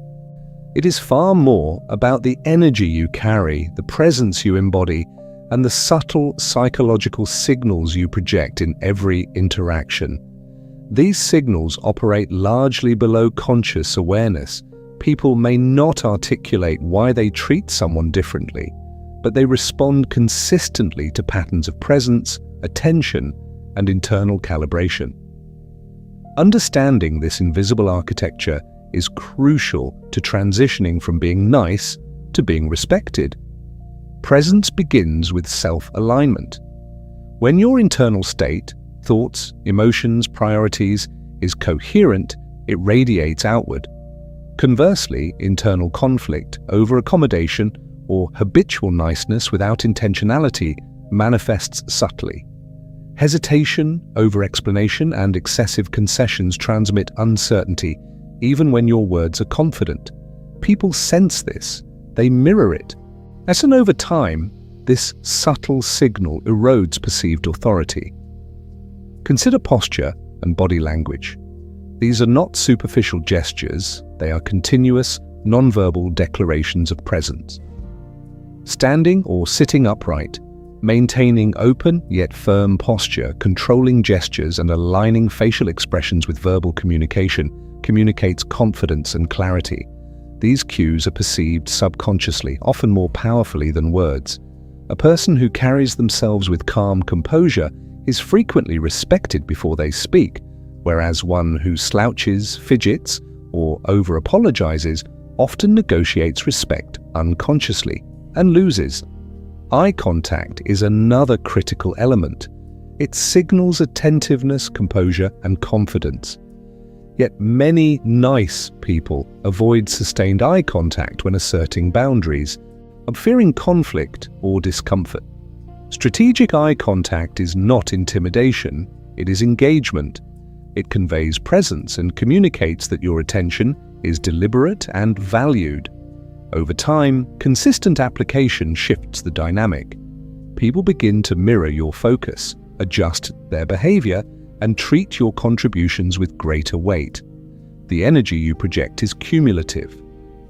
A: It is far more about the energy you carry, the presence you embody, and the subtle psychological signals you project in every interaction. These signals operate largely below conscious awareness. People may not articulate why they treat someone differently, but they respond consistently to patterns of presence, attention, and internal calibration. Understanding this invisible architecture is crucial to transitioning from being nice to being respected. Presence begins with self-alignment. When your internal state, thoughts, emotions, priorities, is coherent, it radiates outward. Conversely, internal conflict, over-accommodation, or habitual niceness without intentionality manifests subtly. Hesitation, over-explanation, and excessive concessions transmit uncertainty, even when your words are confident. People sense this, they mirror it. And over time, this subtle signal erodes perceived authority. Consider posture and body language. These are not superficial gestures, they are continuous, nonverbal declarations of presence. Standing or sitting upright, maintaining open yet firm posture, controlling gestures and aligning facial expressions with verbal communication communicates confidence and clarity. These cues are perceived subconsciously, often more powerfully than words. A person who carries themselves with calm composure is frequently respected before they speak, whereas one who slouches, fidgets, or over-apologizes often negotiates respect unconsciously and loses. Eye contact is another critical element. It signals attentiveness, composure, and confidence. Yet many nice people avoid sustained eye contact when asserting boundaries, fearing conflict or discomfort. Strategic eye contact is not intimidation, it is engagement. It conveys presence and communicates that your attention is deliberate and valued. Over time, consistent application shifts the dynamic. People begin to mirror your focus, adjust their behavior, and treat your contributions with greater weight. The energy you project is cumulative.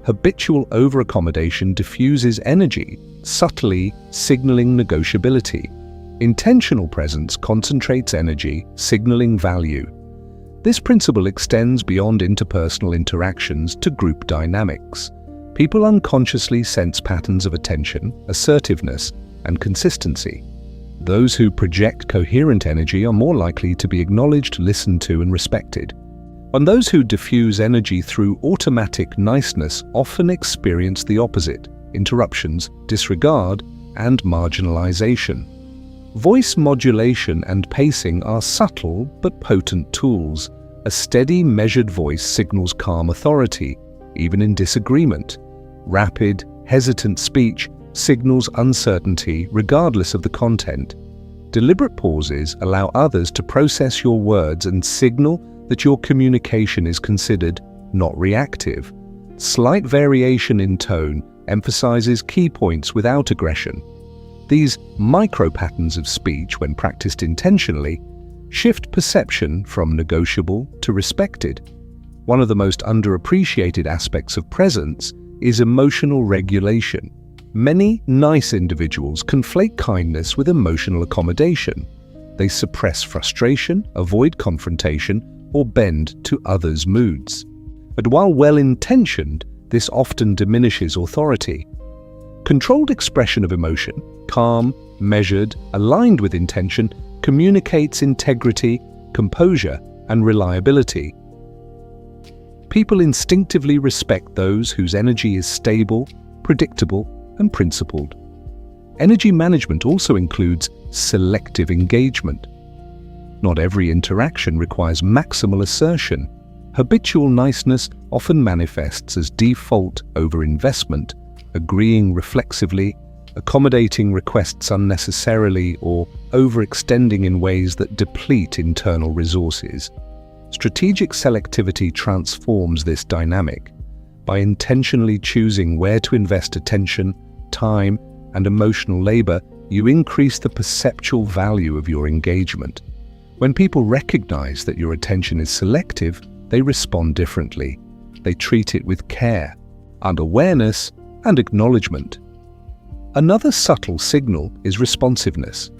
A: Habitual over-accommodation diffuses energy, subtly signaling negotiability. Intentional presence concentrates energy, signaling value. This principle extends beyond interpersonal interactions to group dynamics. People unconsciously sense patterns of attention, assertiveness, and consistency. Those who project coherent energy are more likely to be acknowledged, listened to, and respected. And those who diffuse energy through automatic niceness often experience the opposite: interruptions, disregard, and marginalization. Voice modulation and pacing are subtle but potent tools. A steady, measured voice signals calm authority, even in disagreement. Rapid, hesitant speech signals uncertainty regardless of the content. Deliberate pauses allow others to process your words and signal that your communication is considered, not reactive. Slight variation in tone emphasizes key points without aggression. These micro-patterns of speech, when practiced intentionally, shift perception from negotiable to respected. One of the most underappreciated aspects of presence is emotional regulation. Many nice individuals conflate kindness with emotional accommodation. They suppress frustration, avoid confrontation, or bend to others' moods. But while well-intentioned, this often diminishes authority. Controlled expression of emotion, calm, measured, aligned with intention, communicates integrity, composure, and reliability. People instinctively respect those whose energy is stable, predictable, and principled. Energy management also includes selective engagement. Not every interaction requires maximal assertion. Habitual niceness often manifests as default overinvestment, agreeing reflexively, accommodating requests unnecessarily, or overextending in ways that deplete internal resources. Strategic selectivity transforms this dynamic. By intentionally choosing where to invest attention, time, and emotional labor, you increase the perceptual value of your engagement. When people recognize that your attention is selective, they respond differently. They treat it with care, and awareness, and acknowledgement. Another subtle signal is responsiveness.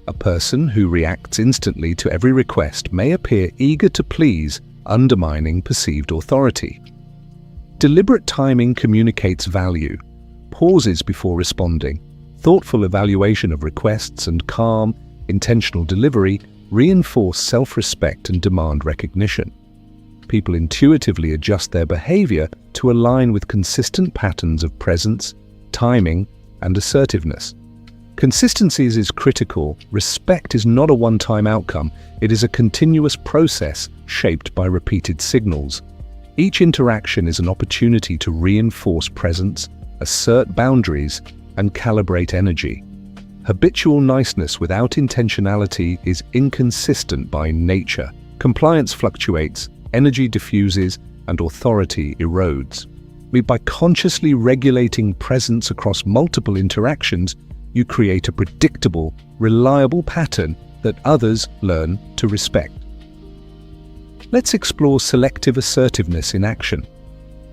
A: A person who reacts instantly to every request may appear eager to please, undermining perceived authority. Deliberate timing communicates value. Pauses before responding, thoughtful evaluation of requests, and calm, intentional delivery reinforce self-respect and demand recognition. People intuitively adjust their behavior to align with consistent patterns of presence, timing, and assertiveness. Consistency is critical. Respect is not a one-time outcome. It is a continuous process shaped by repeated signals. Each interaction is an opportunity to reinforce presence, assert boundaries, and calibrate energy. Habitual niceness without intentionality is inconsistent by nature. Compliance fluctuates, energy diffuses, and authority erodes. By consciously regulating presence across multiple interactions, you create a predictable, reliable pattern that others learn to respect. Let's explore selective assertiveness in action.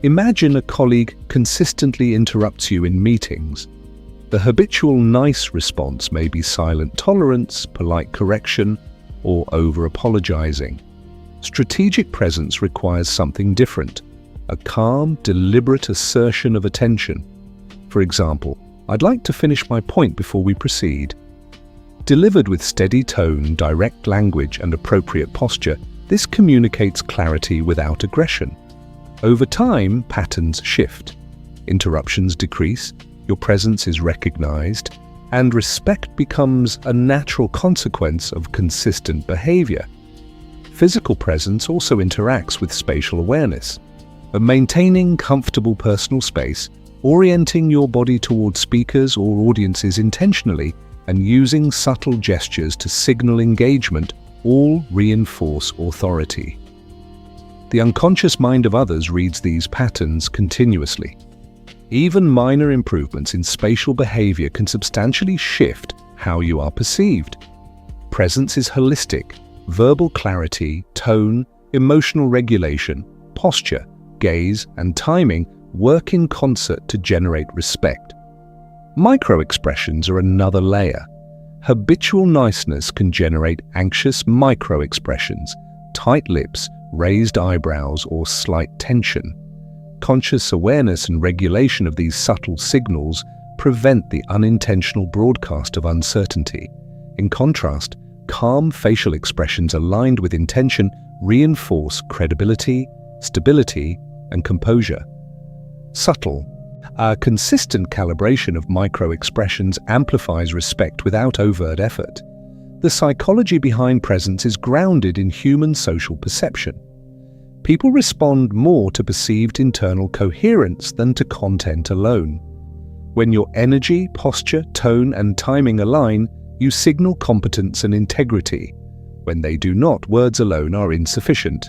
A: Imagine a colleague consistently interrupts you in meetings. The habitual nice response may be silent tolerance, polite correction, or over-apologizing. Strategic presence requires something different, a calm, deliberate assertion of attention. For example, "I'd like to finish my point before we proceed." Delivered with steady tone, direct language, and appropriate posture, this communicates clarity without aggression. Over time, patterns shift. Interruptions decrease, your presence is recognized, and respect becomes a natural consequence of consistent behavior. Physical presence also interacts with spatial awareness. Maintaining comfortable personal space, orienting your body toward speakers or audiences intentionally, and using subtle gestures to signal engagement all reinforce authority. The unconscious mind of others reads these patterns continuously. Even minor improvements in spatial behavior can substantially shift how you are perceived. Presence is holistic. Verbal clarity, tone, emotional regulation, posture, gaze, and timing work in concert to generate respect. Micro-expressions are another layer. Habitual niceness can generate anxious micro-expressions, tight lips, raised eyebrows, or slight tension. Conscious awareness and regulation of these subtle signals prevent the unintentional broadcast of uncertainty. In contrast, calm facial expressions aligned with intention reinforce credibility, stability, and composure. Subtle. A consistent calibration of micro-expressions amplifies respect without overt effort. The psychology behind presence is grounded in human social perception. People respond more to perceived internal coherence than to content alone. When your energy, posture, tone, and timing align, you signal competence and integrity. When they do not, words alone are insufficient.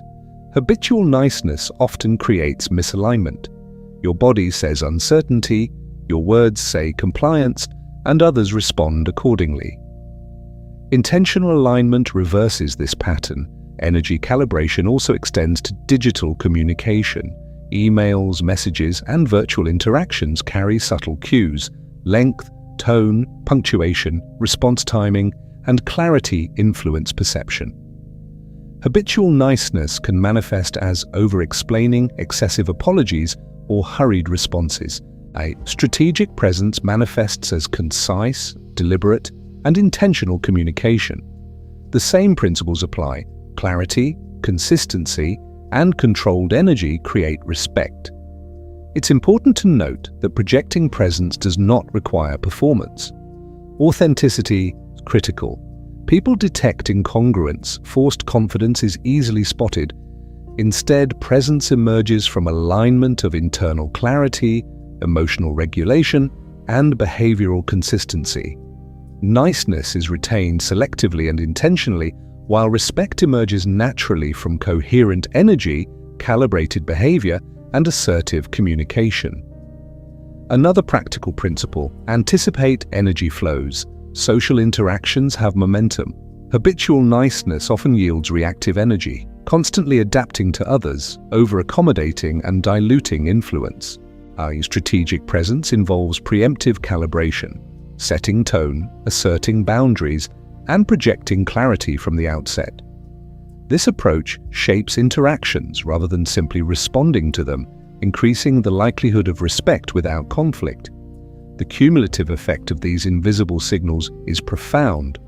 A: Habitual niceness often creates misalignment. Your body says uncertainty, your words say compliance, and others respond accordingly. Intentional alignment reverses this pattern. Energy calibration also extends to digital communication. Emails, messages, and virtual interactions carry subtle cues. Length, tone, punctuation, response timing, and clarity influence perception. Habitual niceness can manifest as over-explaining, excessive apologies, or hurried responses. A strategic presence manifests as concise, deliberate, and intentional communication. The same principles apply. Clarity, consistency, and controlled energy create respect. It's important to note that projecting presence does not require performance. Authenticity is critical. People detect incongruence, forced confidence is easily spotted. Instead, presence emerges from alignment of internal clarity, emotional regulation, and behavioral consistency. Niceness is retained selectively and intentionally, while respect emerges naturally from coherent energy, calibrated behavior, and assertive communication. Another practical principle: anticipate energy flows. Social interactions have momentum. Habitual niceness often yields reactive energy, constantly adapting to others, over-accommodating and diluting influence. Our strategic presence involves preemptive calibration, setting tone, asserting boundaries, and projecting clarity from the outset. This approach shapes interactions rather than simply responding to them, increasing the likelihood of respect without conflict. The cumulative effect of these invisible signals is profound.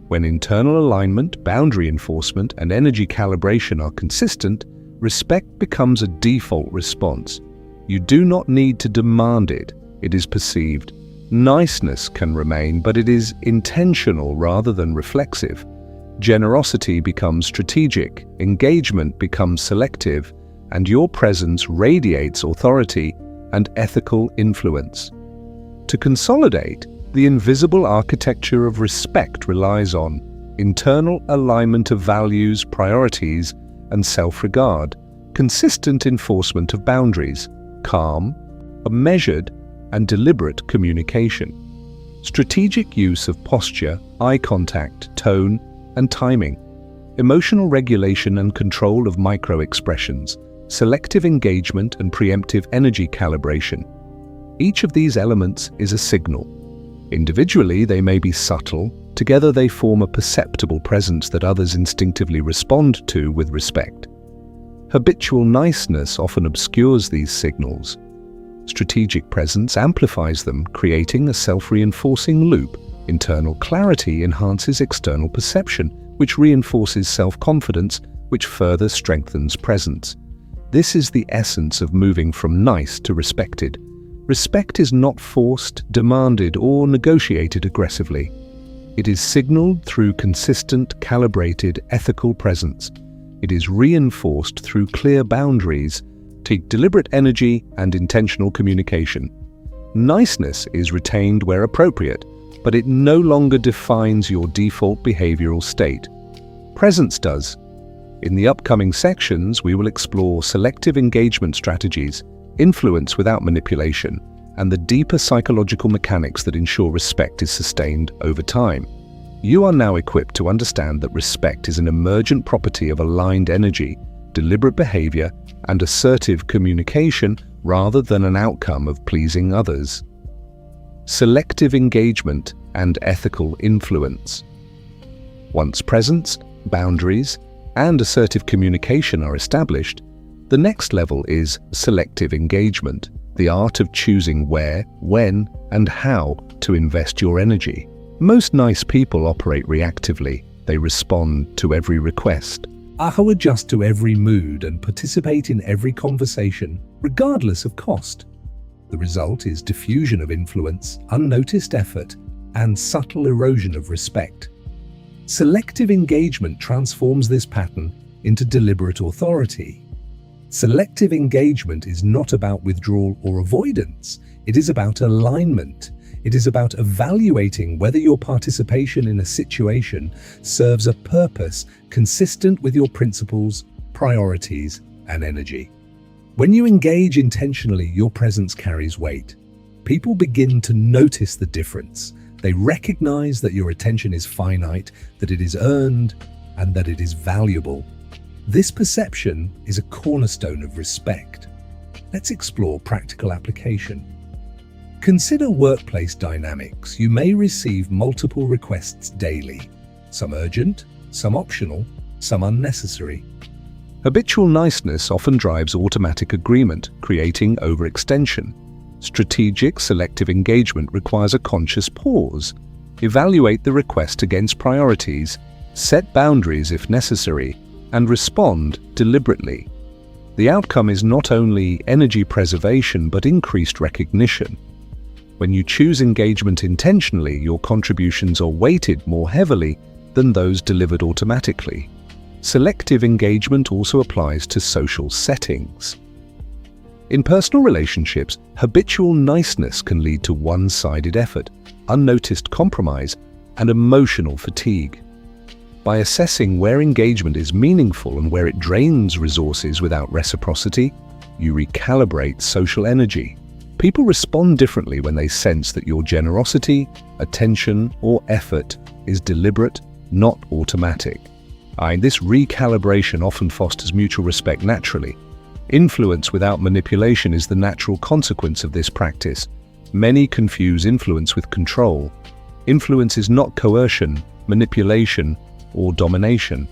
A: When internal alignment, boundary enforcement, and energy calibration are consistent, respect becomes a default response. You do not need to demand it, it is perceived. Niceness can remain, but it is intentional rather than reflexive. Generosity becomes strategic, engagement becomes selective, and your presence radiates authority and ethical influence. To consolidate, the invisible architecture of respect relies on internal alignment of values, priorities, and self-regard, consistent enforcement of boundaries, calm, a measured and deliberate communication, strategic use of posture, eye contact, tone, and timing, emotional regulation and control of micro-expressions, selective engagement and preemptive energy calibration. Each of these elements is a signal. Individually, they may be subtle. Together, they form a perceptible presence that others instinctively respond to with respect. Habitual niceness often obscures these signals. Strategic presence amplifies them, creating a self-reinforcing loop. Internal clarity enhances external perception, which reinforces self-confidence, which further strengthens presence. This is the essence of moving from nice to respected. Respect is not forced, demanded, or negotiated aggressively. It is signaled through consistent, calibrated, ethical presence. It is reinforced through clear boundaries, deliberate energy, and intentional communication. Niceness is retained where appropriate, but it no longer defines your default behavioral state. Presence does. In the upcoming sections, we will explore selective engagement strategies, influence without manipulation, and the deeper psychological mechanics that ensure respect is sustained over time. You are now equipped to understand that respect is an emergent property of aligned energy, deliberate behavior, and assertive communication rather than an outcome of pleasing others. Selective engagement and ethical influence. Once presence, boundaries, and assertive communication are established, the next level is selective engagement, the art of choosing where, when, and how to invest your energy. Most nice people operate reactively. They respond to every request, adjust to every mood, and participate in every conversation, regardless of cost. The result is diffusion of influence, unnoticed effort, and subtle erosion of respect. Selective engagement transforms this pattern into deliberate authority. Selective engagement is not about withdrawal or avoidance. It is about alignment. It is about evaluating whether your participation in a situation serves a purpose consistent with your principles, priorities, and energy. When you engage intentionally, your presence carries weight. People begin to notice the difference. They recognize that your attention is finite, that it is earned, and that it is valuable. This perception is a cornerstone of respect. Let's explore practical application. Consider workplace dynamics. You may receive multiple requests daily, some urgent, some optional, some unnecessary. Habitual niceness often drives automatic agreement, creating overextension. Strategic selective engagement requires a conscious pause. Evaluate the request against priorities, set boundaries if necessary, and respond deliberately. The outcome is not only energy preservation but increased recognition. When you choose engagement intentionally, your contributions are weighted more heavily than those delivered automatically. Selective engagement also applies to social settings. In personal relationships, habitual niceness can lead to one-sided effort, unnoticed compromise, and emotional fatigue. By assessing where engagement is meaningful and where it drains resources without reciprocity, you recalibrate social energy. People respond differently when they sense that your generosity, attention, or effort is deliberate, not automatic. This recalibration often fosters mutual respect naturally. Influence without manipulation is the natural consequence of this practice. Many confuse influence with control. Influence is not coercion, manipulation, or domination.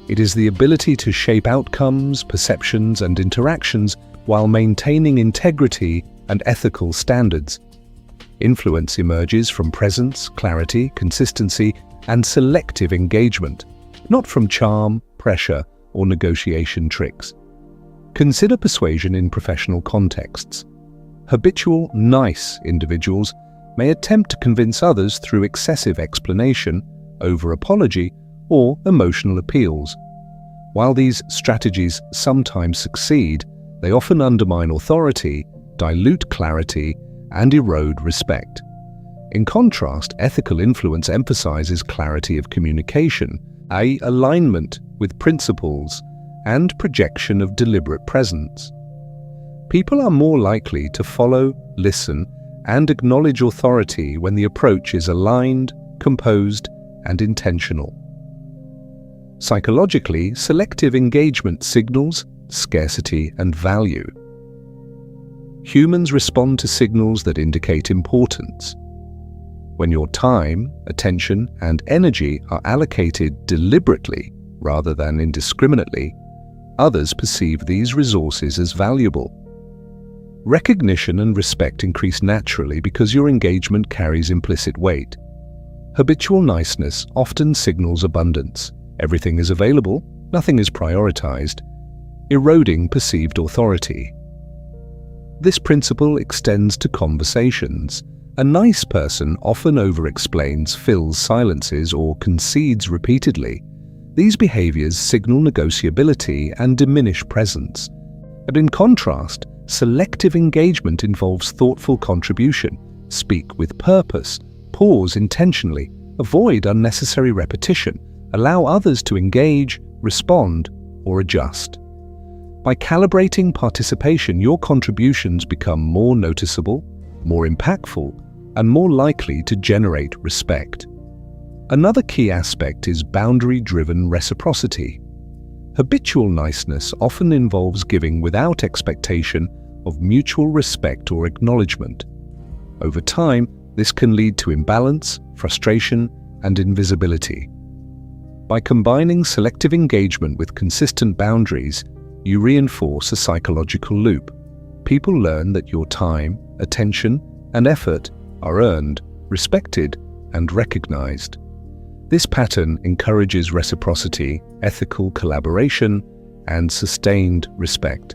A: It is the ability to shape outcomes, perceptions, and interactions while maintaining integrity and ethical standards. Influence emerges from presence, clarity, consistency, and selective engagement, not from charm, pressure, or negotiation tricks. Consider persuasion in professional contexts. Habitual, nice individuals may attempt to convince others through excessive explanation, over-apology, or emotional appeals. While these strategies sometimes succeed, they often undermine authority, dilute clarity, and erode respect. In contrast, ethical influence emphasizes clarity of communication, alignment with principles, and projection of deliberate presence. People are more likely to follow, listen, and acknowledge authority when the approach is aligned, composed, and intentional. Psychologically, selective engagement signals scarcity and value. Humans respond to signals that indicate importance. When your time, attention, and energy are allocated deliberately rather than indiscriminately, others perceive these resources as valuable. Recognition and respect increase naturally because your engagement carries implicit weight. Habitual niceness often signals abundance. Everything is available, nothing is prioritized, eroding perceived authority. This principle extends to conversations. A nice person often over-explains, fills silences, or concedes repeatedly. These behaviors signal negotiability and diminish presence. And in contrast, selective engagement involves thoughtful contribution. Speak with purpose, pause intentionally, avoid unnecessary repetition, allow others to engage, respond, or adjust. By calibrating participation, your contributions become more noticeable, more impactful, and more likely to generate respect. Another key aspect is boundary-driven reciprocity. Habitual niceness often involves giving without expectation of mutual respect or acknowledgement. Over time, this can lead to imbalance, frustration, and invisibility. By combining selective engagement with consistent boundaries, you reinforce a psychological loop. People learn that your time, attention, and effort are earned, respected, and recognized. This pattern encourages reciprocity, ethical collaboration, and sustained respect.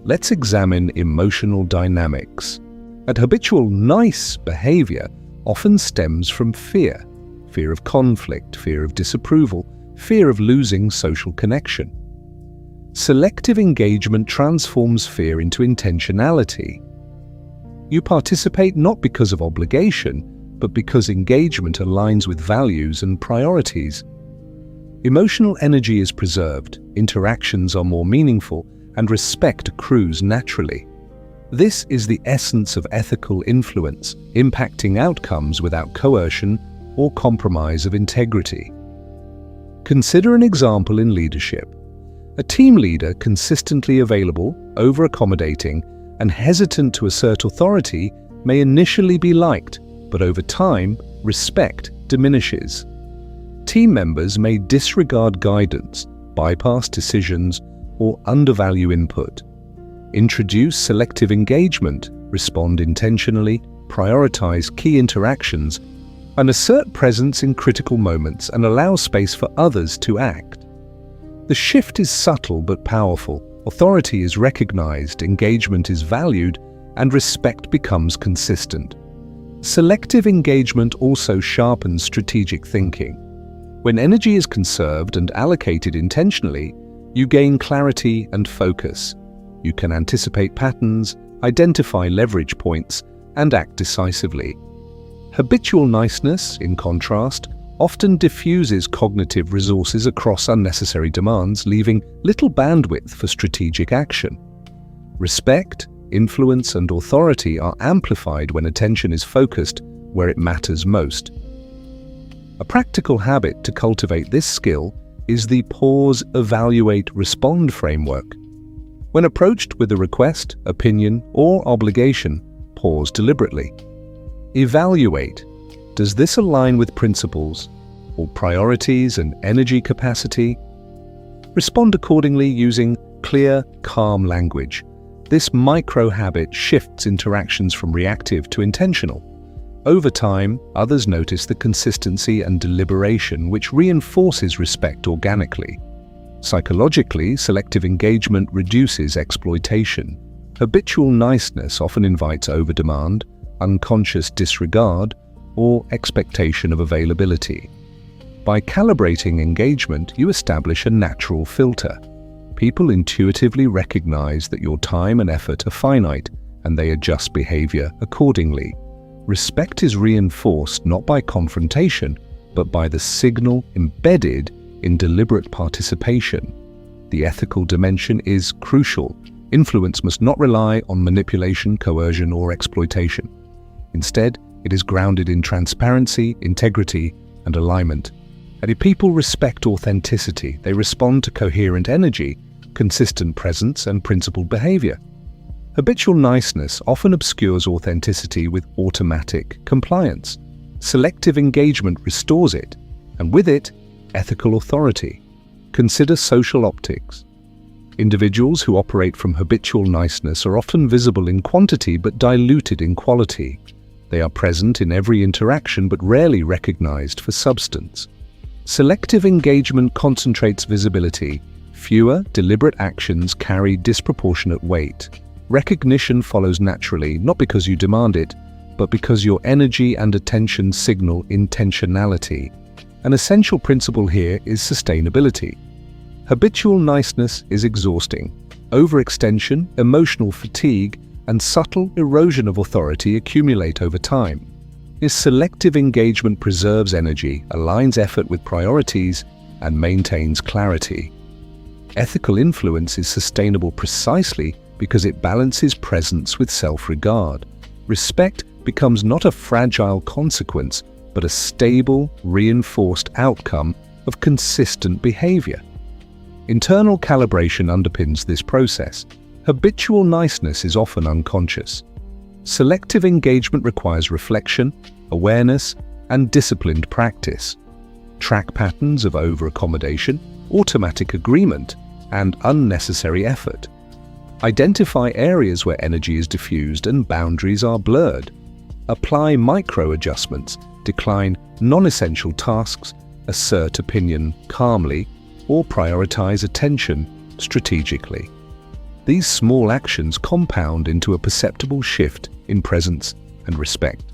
A: Let's examine emotional dynamics. Habitual nice behavior often stems from fear of conflict, fear of disapproval, fear of losing social connection. Selective engagement transforms fear into intentionality. You participate not because of obligation, but because engagement aligns with values and priorities. Emotional energy is preserved, interactions are more meaningful, and respect accrues naturally. This is the essence of ethical influence, impacting outcomes without coercion or compromise of integrity. Consider an example in leadership. A team leader consistently available, over-accommodating, and hesitant to assert authority may initially be liked, but over time, respect diminishes. Team members may disregard guidance, bypass decisions, or undervalue input. Introduce selective engagement, respond intentionally, prioritize key interactions, and assert presence in critical moments and allow space for others to act. The shift is subtle but powerful. Authority is recognized, engagement is valued, and respect becomes consistent. Selective engagement also sharpens strategic thinking. When energy is conserved and allocated intentionally, you gain clarity and focus. You can anticipate patterns, identify leverage points, and act decisively. Habitual niceness, in contrast, often diffuses cognitive resources across unnecessary demands, leaving little bandwidth for strategic action. Respect, influence, and authority are amplified when attention is focused where it matters most. A practical habit to cultivate this skill is the pause, evaluate, respond framework. When approached with a request, opinion, or obligation, pause deliberately. Evaluate. Does this align with principles or priorities and energy capacity? Respond accordingly using clear, calm language. This micro-habit shifts interactions from reactive to intentional. Over time, others notice the consistency and deliberation, which reinforces respect organically. Psychologically, selective engagement reduces exploitation. Habitual niceness often invites overdemand, unconscious disregard, or expectation of availability. By calibrating engagement, you establish a natural filter. People intuitively recognize that your time and effort are finite, and they adjust behavior accordingly. Respect is reinforced not by confrontation, but by the signal embedded in deliberate participation. The ethical dimension is crucial. Influence must not rely on manipulation, coercion, or exploitation. Instead, it is grounded in transparency, integrity, and alignment. And if people respect authenticity, they respond to coherent energy, consistent presence, and principled behavior. Habitual niceness often obscures authenticity with automatic compliance. Selective engagement restores it, and with it, ethical authority. Consider social optics. Individuals who operate from habitual niceness are often visible in quantity but diluted in quality. They are present in every interaction but rarely recognized for substance. Selective engagement concentrates visibility. Fewer, deliberate actions carry disproportionate weight. Recognition follows naturally, not because you demand it, but because your energy and attention signal intentionality. An essential principle here is sustainability. Habitual niceness is exhausting. Overextension, emotional fatigue, and subtle erosion of authority accumulate over time. Is selective engagement preserves energy, aligns effort with priorities, and maintains clarity. Ethical influence is sustainable precisely because it balances presence with self-regard. Respect becomes not a fragile consequence, but a stable, reinforced outcome of consistent behavior. Internal calibration underpins this process. Habitual niceness is often unconscious. Selective engagement requires reflection, awareness, and disciplined practice. Track patterns of over-accommodation, automatic agreement, and unnecessary effort. Identify areas where energy is diffused and boundaries are blurred. Apply micro-adjustments, decline non-essential tasks, assert opinion calmly, or prioritize attention strategically. These small actions compound into a perceptible shift in presence and respect.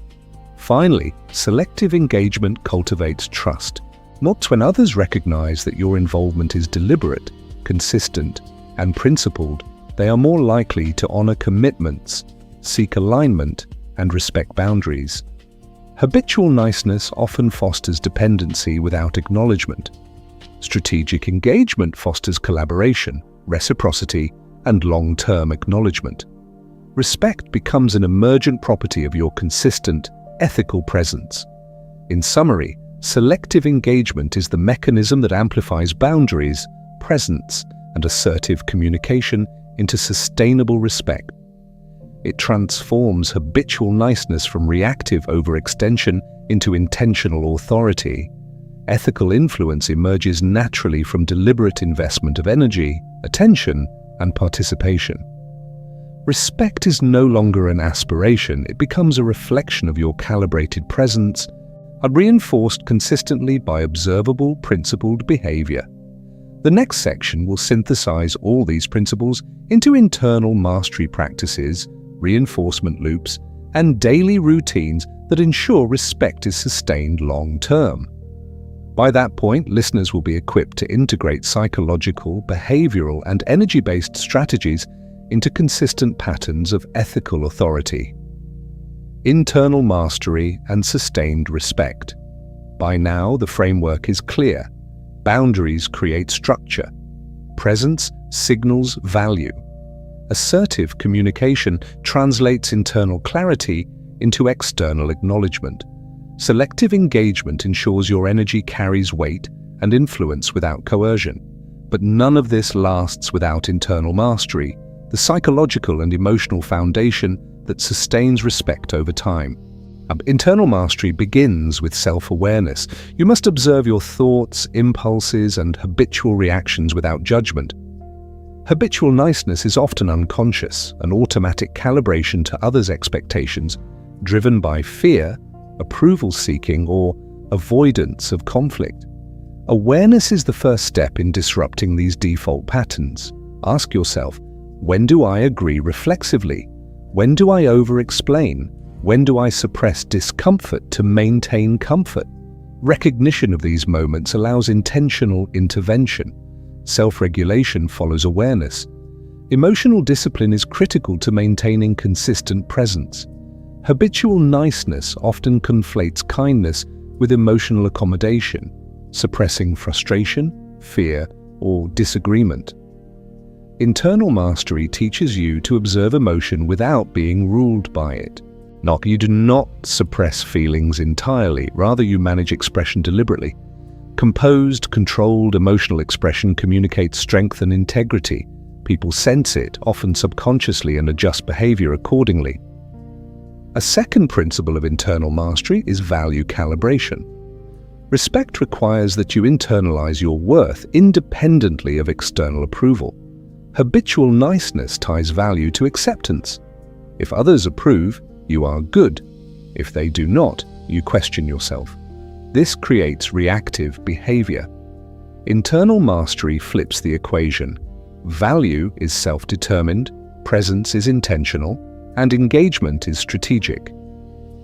A: Finally, selective engagement cultivates trust. Not when others recognize that your involvement is deliberate, consistent, and principled, they are more likely to honor commitments, seek alignment, and respect boundaries. Habitual niceness often fosters dependency without acknowledgement. Strategic engagement fosters collaboration, reciprocity, and long-term acknowledgement. Respect becomes an emergent property of your consistent, ethical presence. In summary, selective engagement is the mechanism that amplifies boundaries, presence, and assertive communication into sustainable respect. It transforms habitual niceness from reactive overextension into intentional authority. Ethical influence emerges naturally from deliberate investment of energy, attention, and participation. Respect is no longer an aspiration, it becomes a reflection of your calibrated presence and reinforced consistently by observable, principled behavior. The next section will synthesize all these principles into internal mastery practices, reinforcement loops, and daily routines that ensure respect is sustained long-term. By that point, listeners will be equipped to integrate psychological, behavioral, and energy-based strategies into consistent patterns of ethical authority. Internal mastery and sustained respect. By now, the framework is clear. Boundaries create structure. Presence signals value. Assertive communication translates internal clarity into external acknowledgement. Selective engagement ensures your energy carries weight and influence without coercion. But none of this lasts without internal mastery, the psychological and emotional foundation that sustains respect over time. Internal mastery begins with self-awareness. You must observe your thoughts, impulses, and habitual reactions without judgment. Habitual niceness is often unconscious, an automatic calibration to others' expectations, driven by fear, approval-seeking, or avoidance of conflict. Awareness is the first step in disrupting these default patterns. Ask yourself, when do I agree reflexively? When do I over-explain? When do I suppress discomfort to maintain comfort? Recognition of these moments allows intentional intervention. Self-regulation follows awareness. Emotional discipline is critical to maintaining consistent presence. Habitual niceness often conflates kindness with emotional accommodation, suppressing frustration, fear, or disagreement. Internal mastery teaches you to observe emotion without being ruled by it. You do not suppress feelings entirely, rather you manage expression deliberately. Composed, controlled emotional expression communicates strength and integrity. People sense it, often subconsciously, and adjust behavior accordingly. A second principle of internal mastery is value calibration. Respect requires that you internalize your worth independently of external approval. Habitual niceness ties value to acceptance. If others approve, you are good. If they do not, you question yourself. This creates reactive behavior. Internal mastery flips the equation. Value is self-determined, presence is intentional, and engagement is strategic.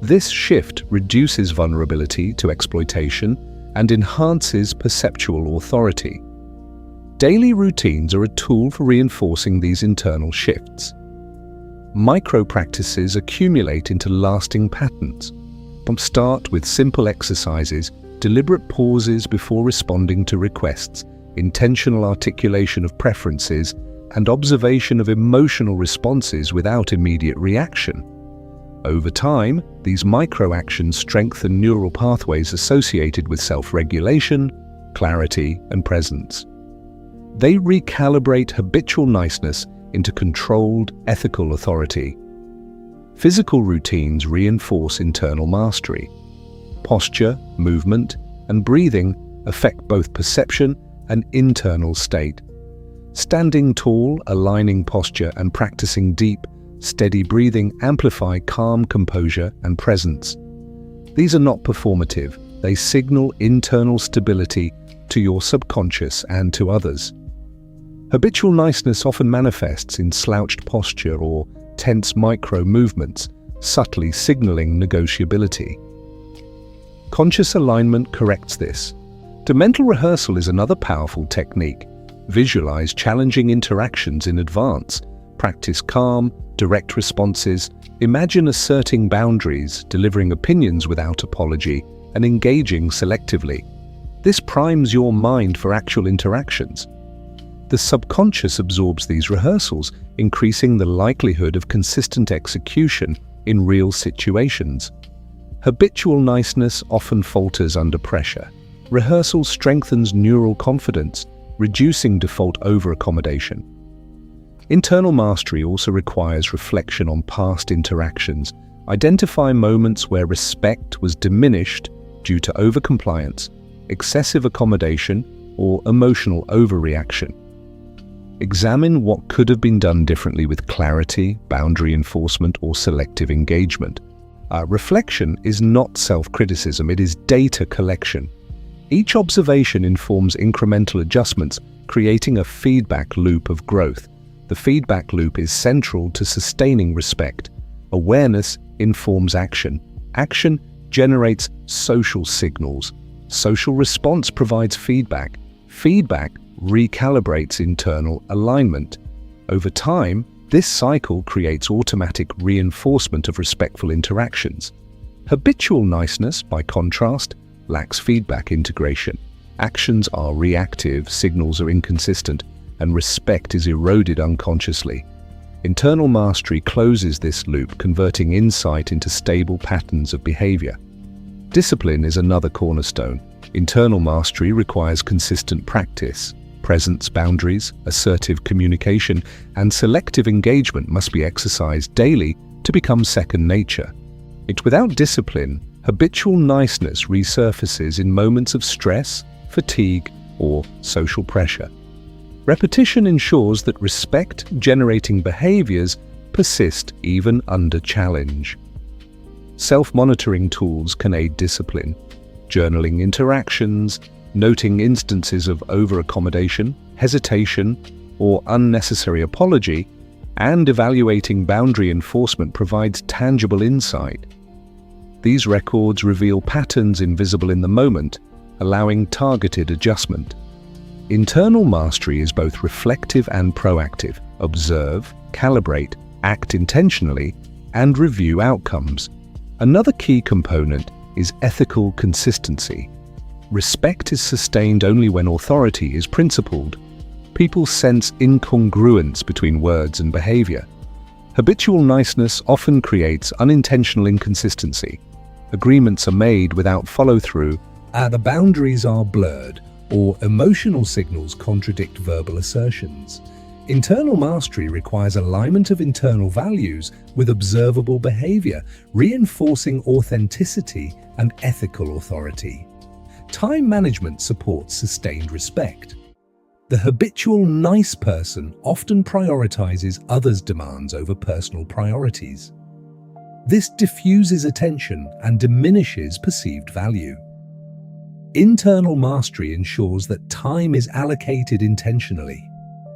A: This shift reduces vulnerability to exploitation and enhances perceptual authority. Daily routines are a tool for reinforcing these internal shifts. Micro-practices accumulate into lasting patterns. Start with simple exercises, deliberate pauses before responding to requests, intentional articulation of preferences, and observation of emotional responses without immediate reaction. Over time, these micro-actions strengthen neural pathways associated with self-regulation, clarity, and presence. They recalibrate habitual niceness into controlled, ethical authority. Physical routines reinforce internal mastery. Posture, movement, and breathing affect both perception and internal state. Standing tall, aligning posture, and practicing deep, steady breathing amplify calm composure and presence. These are not performative. They signal internal stability to your subconscious and to others. Habitual niceness often manifests in slouched posture or tense micro-movements, subtly signaling negotiability. Conscious alignment corrects this. Mental rehearsal is another powerful technique. Visualize challenging interactions in advance. Practice calm, direct responses. Imagine asserting boundaries, delivering opinions without apology, and engaging selectively. This primes your mind for actual interactions. The subconscious absorbs these rehearsals, increasing the likelihood of consistent execution in real situations. Habitual niceness often falters under pressure. Rehearsal strengthens neural confidence, reducing default over-accommodation. Internal mastery also requires reflection on past interactions. Identify moments where respect was diminished due to overcompliance, excessive accommodation, or emotional overreaction. Examine what could have been done differently with clarity, boundary enforcement, or selective engagement. Reflection is not self-criticism, it is data collection. Each observation informs incremental adjustments, creating a feedback loop of growth. The feedback loop is central to sustaining respect. Awareness informs action. Action generates social signals. Social response provides feedback. Feedback recalibrates internal alignment. Over time, this cycle creates automatic reinforcement of respectful interactions. Habitual niceness, by contrast, lacks feedback integration. Actions are reactive, signals are inconsistent, and respect is eroded unconsciously. Internal mastery closes this loop, converting insight into stable patterns of behavior. Discipline is another cornerstone. Internal mastery requires consistent practice. Presence, boundaries, assertive communication, and selective engagement must be exercised daily to become second nature. Without discipline, habitual niceness resurfaces in moments of stress, fatigue, or social pressure. Repetition ensures that respect-generating behaviors persist even under challenge. Self-monitoring tools can aid discipline. Journaling interactions, noting instances of over-accommodation, hesitation, or unnecessary apology, and evaluating boundary enforcement provides tangible insight. These records reveal patterns invisible in the moment, allowing targeted adjustment. Internal mastery is both reflective and proactive. Observe, calibrate, act intentionally, and review outcomes. Another key component is ethical consistency. Respect is sustained only when authority is principled. People sense incongruence between words and behavior. Habitual niceness often creates unintentional inconsistency. Agreements are made without follow-through, the boundaries are blurred, or emotional signals contradict verbal assertions. Internal mastery requires alignment of internal values with observable behavior, reinforcing authenticity and ethical authority. Time management supports sustained respect. The habitual nice person often prioritizes others' demands over personal priorities. This diffuses attention and diminishes perceived value. Internal mastery ensures that time is allocated intentionally.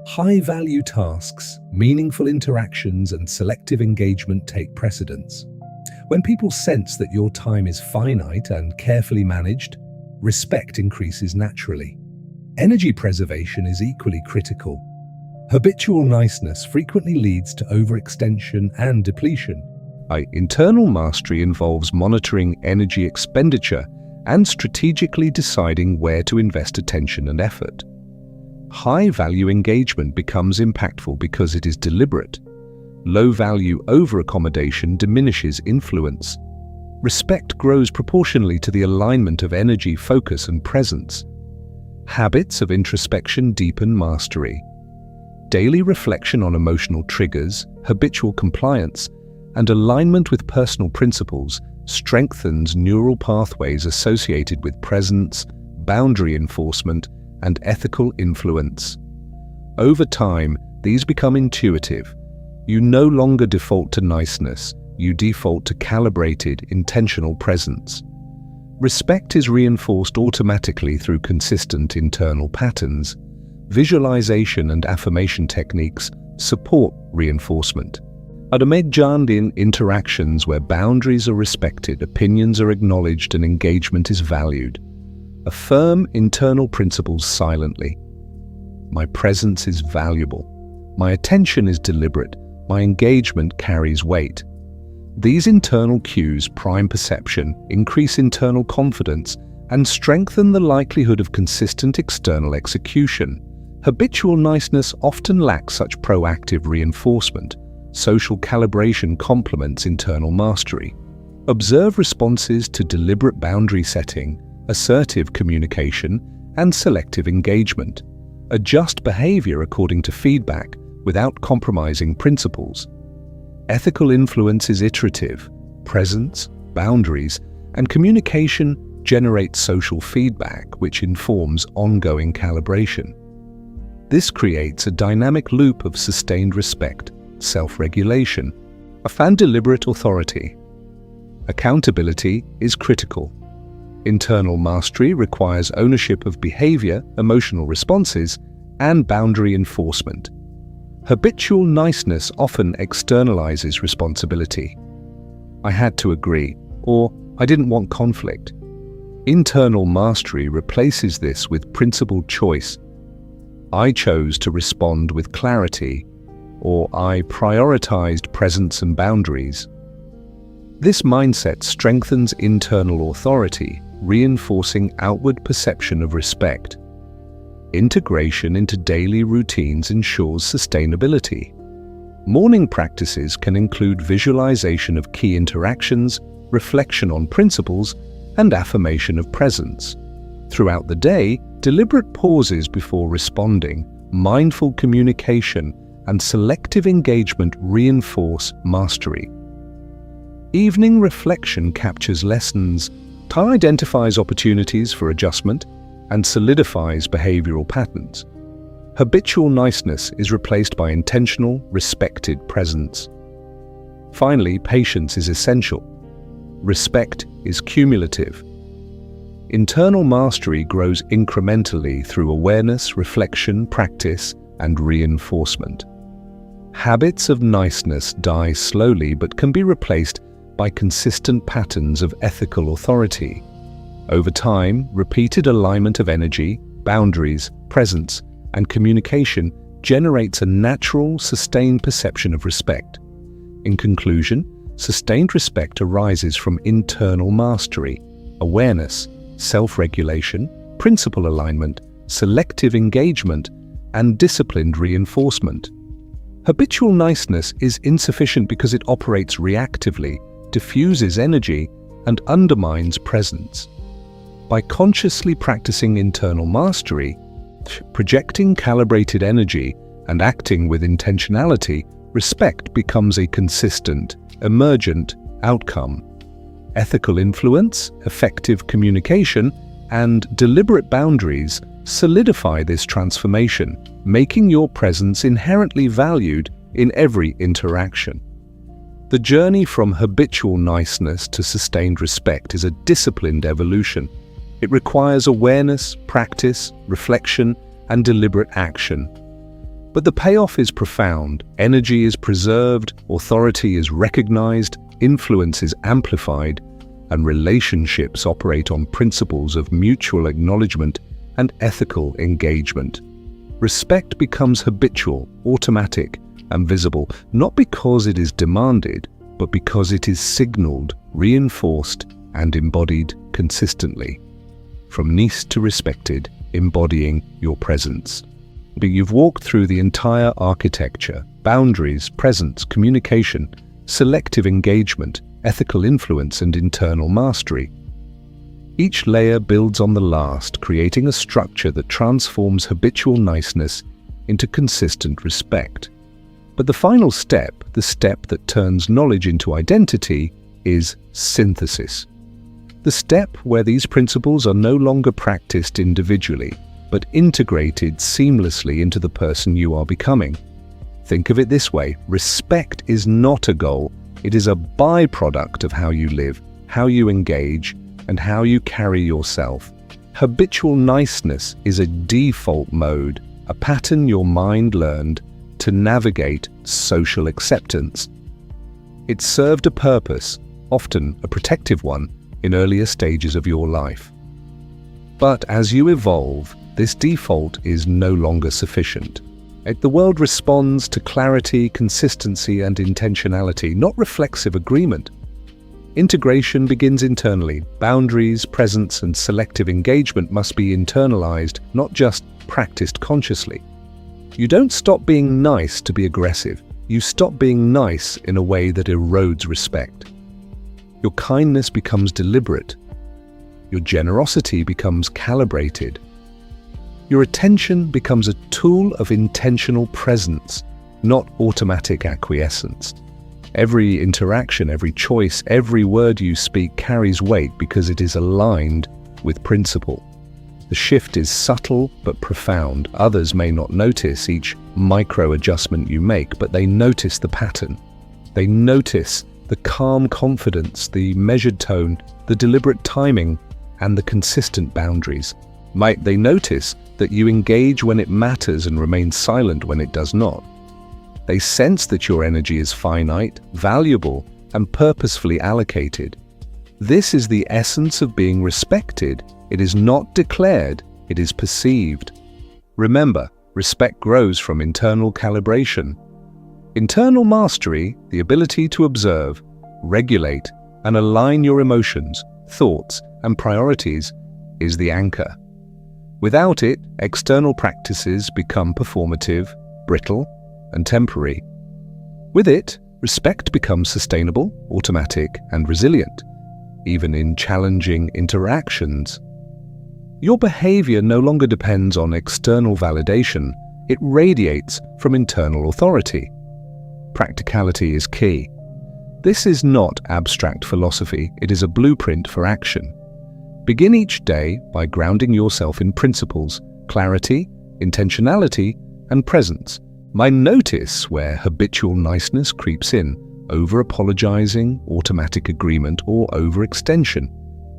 A: High-value tasks, meaningful interactions, and selective engagement take precedence. When people sense that your time is finite and carefully managed, respect increases naturally. Energy preservation is equally critical. Habitual niceness frequently leads to overextension and depletion. Internal mastery involves monitoring energy expenditure and strategically deciding where to invest attention and effort. High-value engagement becomes impactful because it is deliberate. Low-value over-accommodation diminishes influence. Respect grows proportionally to the alignment of energy, focus, and presence. Habits of introspection deepen mastery. Daily reflection on emotional triggers, habitual compliance, and alignment with personal principles strengthens neural pathways associated with presence, boundary enforcement, and ethical influence. Over time, these become intuitive. You no longer default to niceness, you default to calibrated, intentional presence. Respect is reinforced automatically through consistent internal patterns. Visualization and affirmation techniques support reinforcement. Adamejand in interactions where boundaries are respected, opinions are acknowledged, and engagement is valued. Affirm internal principles silently. My presence is valuable. My attention is deliberate. My engagement carries weight. These internal cues prime perception, increase internal confidence, and strengthen the likelihood of consistent external execution. Habitual niceness often lacks such proactive reinforcement. Social calibration complements internal mastery. Observe responses to deliberate boundary setting, assertive communication, and selective engagement. Adjust behavior according to feedback without compromising principles. Ethical influence is iterative. Presence, boundaries, and communication generate social feedback, which informs ongoing calibration. This creates a dynamic loop of sustained respect, self-regulation, and deliberate authority. Accountability is critical. Internal mastery requires ownership of behavior, emotional responses, and boundary enforcement. Habitual niceness often externalizes responsibility. I had to agree, or I didn't want conflict. Internal mastery replaces this with principled choice. I chose to respond with clarity, or I prioritized presence and boundaries. This mindset strengthens internal authority, reinforcing outward perception of respect. Integration into daily routines ensures sustainability. Morning practices can include visualization of key interactions, reflection on principles, and affirmation of presence. Throughout the day, deliberate pauses before responding, mindful communication, and selective engagement reinforce mastery. Evening reflection captures lessons, identifies opportunities for adjustment, and solidifies behavioral patterns. Habitual niceness is replaced by intentional, respected presence. Finally, patience is essential. Respect is cumulative. Internal mastery grows incrementally through awareness, reflection, practice, and reinforcement. Habits of niceness die slowly but can be replaced by consistent patterns of ethical authority. Over time, repeated alignment of energy, boundaries, presence, and communication generates a natural, sustained perception of respect. In conclusion, sustained respect arises from internal mastery, awareness, self-regulation, principle alignment, selective engagement, and disciplined reinforcement. Habitual niceness is insufficient because it operates reactively, diffuses energy, and undermines presence. By consciously practicing internal mastery, projecting calibrated energy, and acting with intentionality, respect becomes a consistent, emergent outcome. Ethical influence, effective communication, and deliberate boundaries solidify this transformation, making your presence inherently valued in every interaction. The journey from habitual niceness to sustained respect is a disciplined evolution. It requires awareness, practice, reflection, and deliberate action. But the payoff is profound. Energy is preserved, authority is recognized, influence is amplified, and relationships operate on principles of mutual acknowledgement and ethical engagement. Respect becomes habitual, automatic, and visible, not because it is demanded, but because it is signaled, reinforced, and embodied consistently. From nice to respected, embodying your presence. You've walked through the entire architecture: boundaries, presence, communication, selective engagement, ethical influence, and internal mastery. Each layer builds on the last, creating a structure that transforms habitual niceness into consistent respect. But the final step, the step that turns knowledge into identity, is synthesis. The step where these principles are no longer practiced individually, but integrated seamlessly into the person you are becoming. Think of it this way: respect is not a goal, it is a byproduct of how you live, how you engage, and how you carry yourself. Habitual niceness is a default mode, a pattern your mind learned to navigate social acceptance. It served a purpose, often a protective one, in earlier stages of your life. But as you evolve, this default is no longer sufficient. The world responds to clarity, consistency, and intentionality, not reflexive agreement. Integration begins internally. Boundaries, presence, and selective engagement must be internalized, not just practiced consciously. You don't stop being nice to be aggressive. You stop being nice in a way that erodes respect. Your kindness becomes deliberate. Your generosity becomes calibrated. Your attention becomes a tool of intentional presence, not automatic acquiescence. Every interaction, every choice, every word you speak carries weight because it is aligned with principle. The shift is subtle but profound. Others may not notice each micro-adjustment you make, but they notice the pattern. They notice the calm confidence, the measured tone, the deliberate timing, and the consistent boundaries. Might they notice that you engage when it matters and remain silent when it does not? They sense that your energy is finite, valuable, and purposefully allocated. This is the essence of being respected. It is not declared, it is perceived. Remember, respect grows from internal calibration. Internal mastery, the ability to observe, regulate, and align your emotions, thoughts, and priorities, is the anchor. Without it, external practices become performative, brittle, and temporary. With it, respect becomes sustainable, automatic, and resilient, even in challenging interactions. Your behavior no longer depends on external validation, it radiates from internal authority. Practicality is key. This is not abstract philosophy, it is a blueprint for action. Begin each day by grounding yourself in principles, clarity, intentionality, and presence. Notice where habitual niceness creeps in, over-apologizing, automatic agreement, or overextension.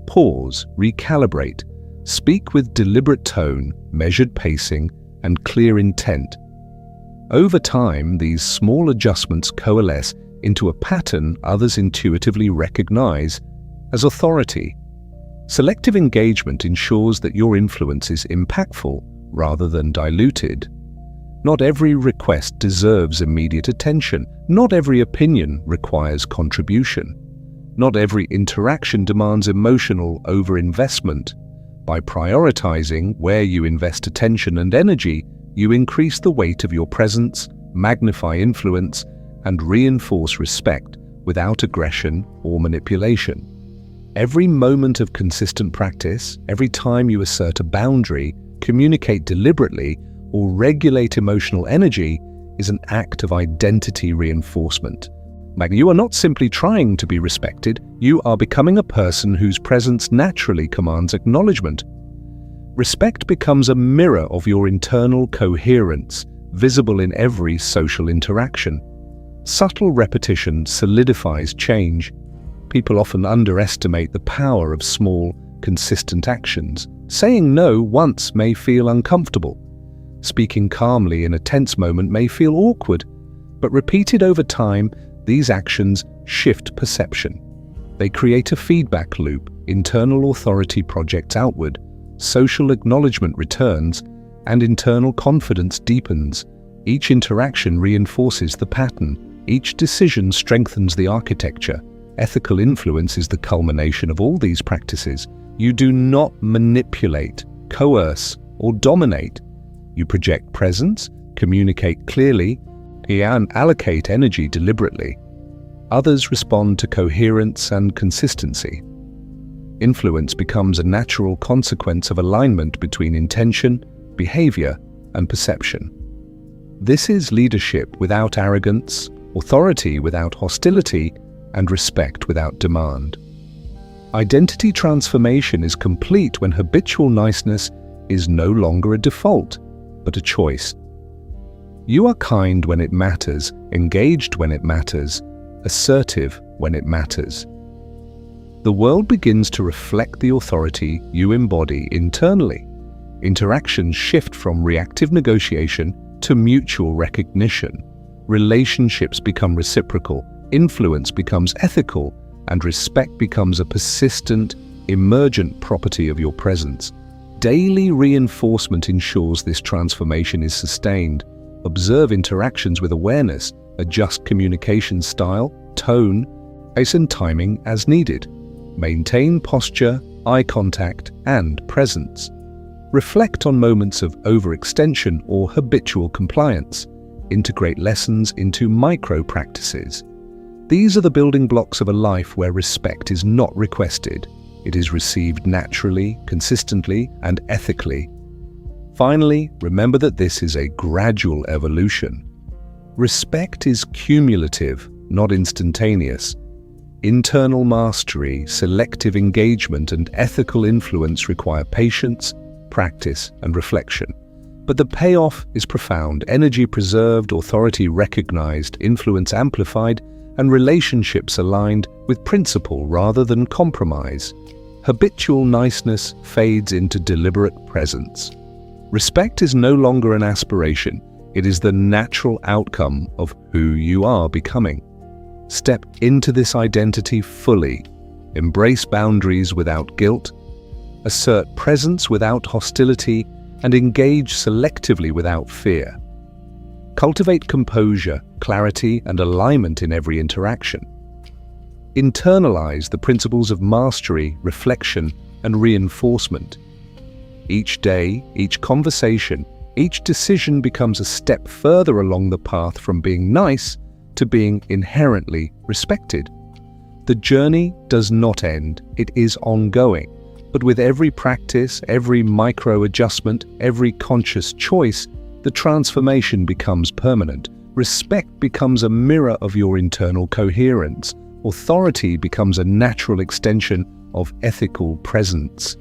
A: Pause, recalibrate. Speak with deliberate tone, measured pacing, and clear intent. Over time, these small adjustments coalesce into a pattern others intuitively recognize as authority. Selective engagement ensures that your influence is impactful rather than diluted. Not every request deserves immediate attention. Not every opinion requires contribution. Not every interaction demands emotional overinvestment. By prioritizing where you invest attention and energy, you increase the weight of your presence, magnify influence, and reinforce respect without aggression or manipulation. Every moment of consistent practice, every time you assert a boundary, communicate deliberately, or regulate emotional energy is an act of identity reinforcement. You are not simply trying to be respected, you are becoming a person whose presence naturally commands acknowledgement. Respect becomes a mirror of your internal coherence, visible in every social interaction. Subtle repetition solidifies change. People often underestimate the power of small, consistent actions. Saying no once may feel uncomfortable. Speaking calmly in a tense moment may feel awkward, but repeated over time, these actions shift perception. They create a feedback loop, internal authority projects outward, social acknowledgement returns, and internal confidence deepens. Each interaction reinforces the pattern. Each decision strengthens the architecture. Ethical influence is the culmination of all these practices. You do not manipulate, coerce, or dominate. You project presence, communicate clearly, and allocate energy deliberately. Others respond to coherence and consistency. Influence becomes a natural consequence of alignment between intention, behavior, and perception. This is leadership without arrogance, authority without hostility, and respect without demand. Identity transformation is complete when habitual niceness is no longer a default, but a choice. You are kind when it matters, engaged when it matters, assertive when it matters. The world begins to reflect the authority you embody internally. Interactions shift from reactive negotiation to mutual recognition. Relationships become reciprocal, influence becomes ethical, and respect becomes a persistent, emergent property of your presence. Daily reinforcement ensures this transformation is sustained. Observe interactions with awareness, adjust communication style, tone, pace and timing as needed. Maintain posture, eye contact, and presence. Reflect on moments of overextension or habitual compliance. Integrate lessons into micro-practices. These are the building blocks of a life where respect is not requested. It is received naturally, consistently, and ethically. Finally, remember that this is a gradual evolution. Respect is cumulative, not instantaneous. Internal mastery, selective engagement, and ethical influence require patience, practice, and reflection. But the payoff is profound: energy preserved, authority recognized, influence amplified, and relationships aligned with principle rather than compromise. Habitual niceness fades into deliberate presence. Respect is no longer an aspiration, it is the natural outcome of who you are becoming. Step into this identity fully. Embrace boundaries without guilt, assert presence without hostility, and engage selectively without fear. Cultivate composure, clarity, and alignment in every interaction. Internalize the principles of mastery, reflection, and reinforcement. Each day, each conversation, each decision becomes a step further along the path from being nice to being inherently respected. The journey does not end, it is ongoing. But with every practice, every micro-adjustment, every conscious choice, the transformation becomes permanent. Respect becomes a mirror of your internal coherence. Authority becomes a natural extension of ethical presence.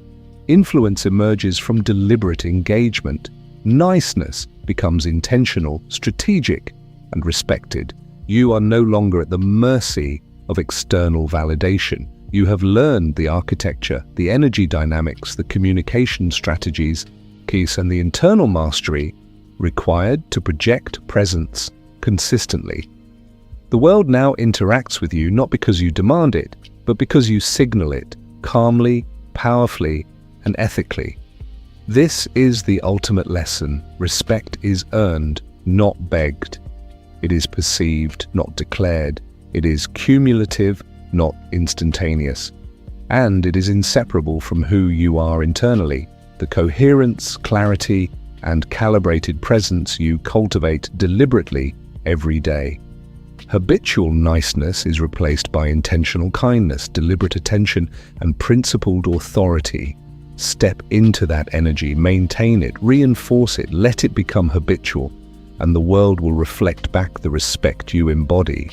A: Influence emerges from deliberate engagement. Niceness becomes intentional, strategic, and respected. You are no longer at the mercy of external validation. You have learned the architecture, the energy dynamics, the communication strategies, keys, and the internal mastery required to project presence consistently. The world now interacts with you not because you demand it, but because you signal it calmly, powerfully, and ethically. This is the ultimate lesson. Respect is earned, not begged. It is perceived, not declared. It is cumulative, not instantaneous. And it is inseparable from who you are internally. The coherence, clarity, and calibrated presence you cultivate deliberately every day. Habitual niceness is replaced by intentional kindness, deliberate attention, and principled authority. Step into that energy, maintain it, reinforce it, let it become habitual, and the world will reflect back the respect you embody.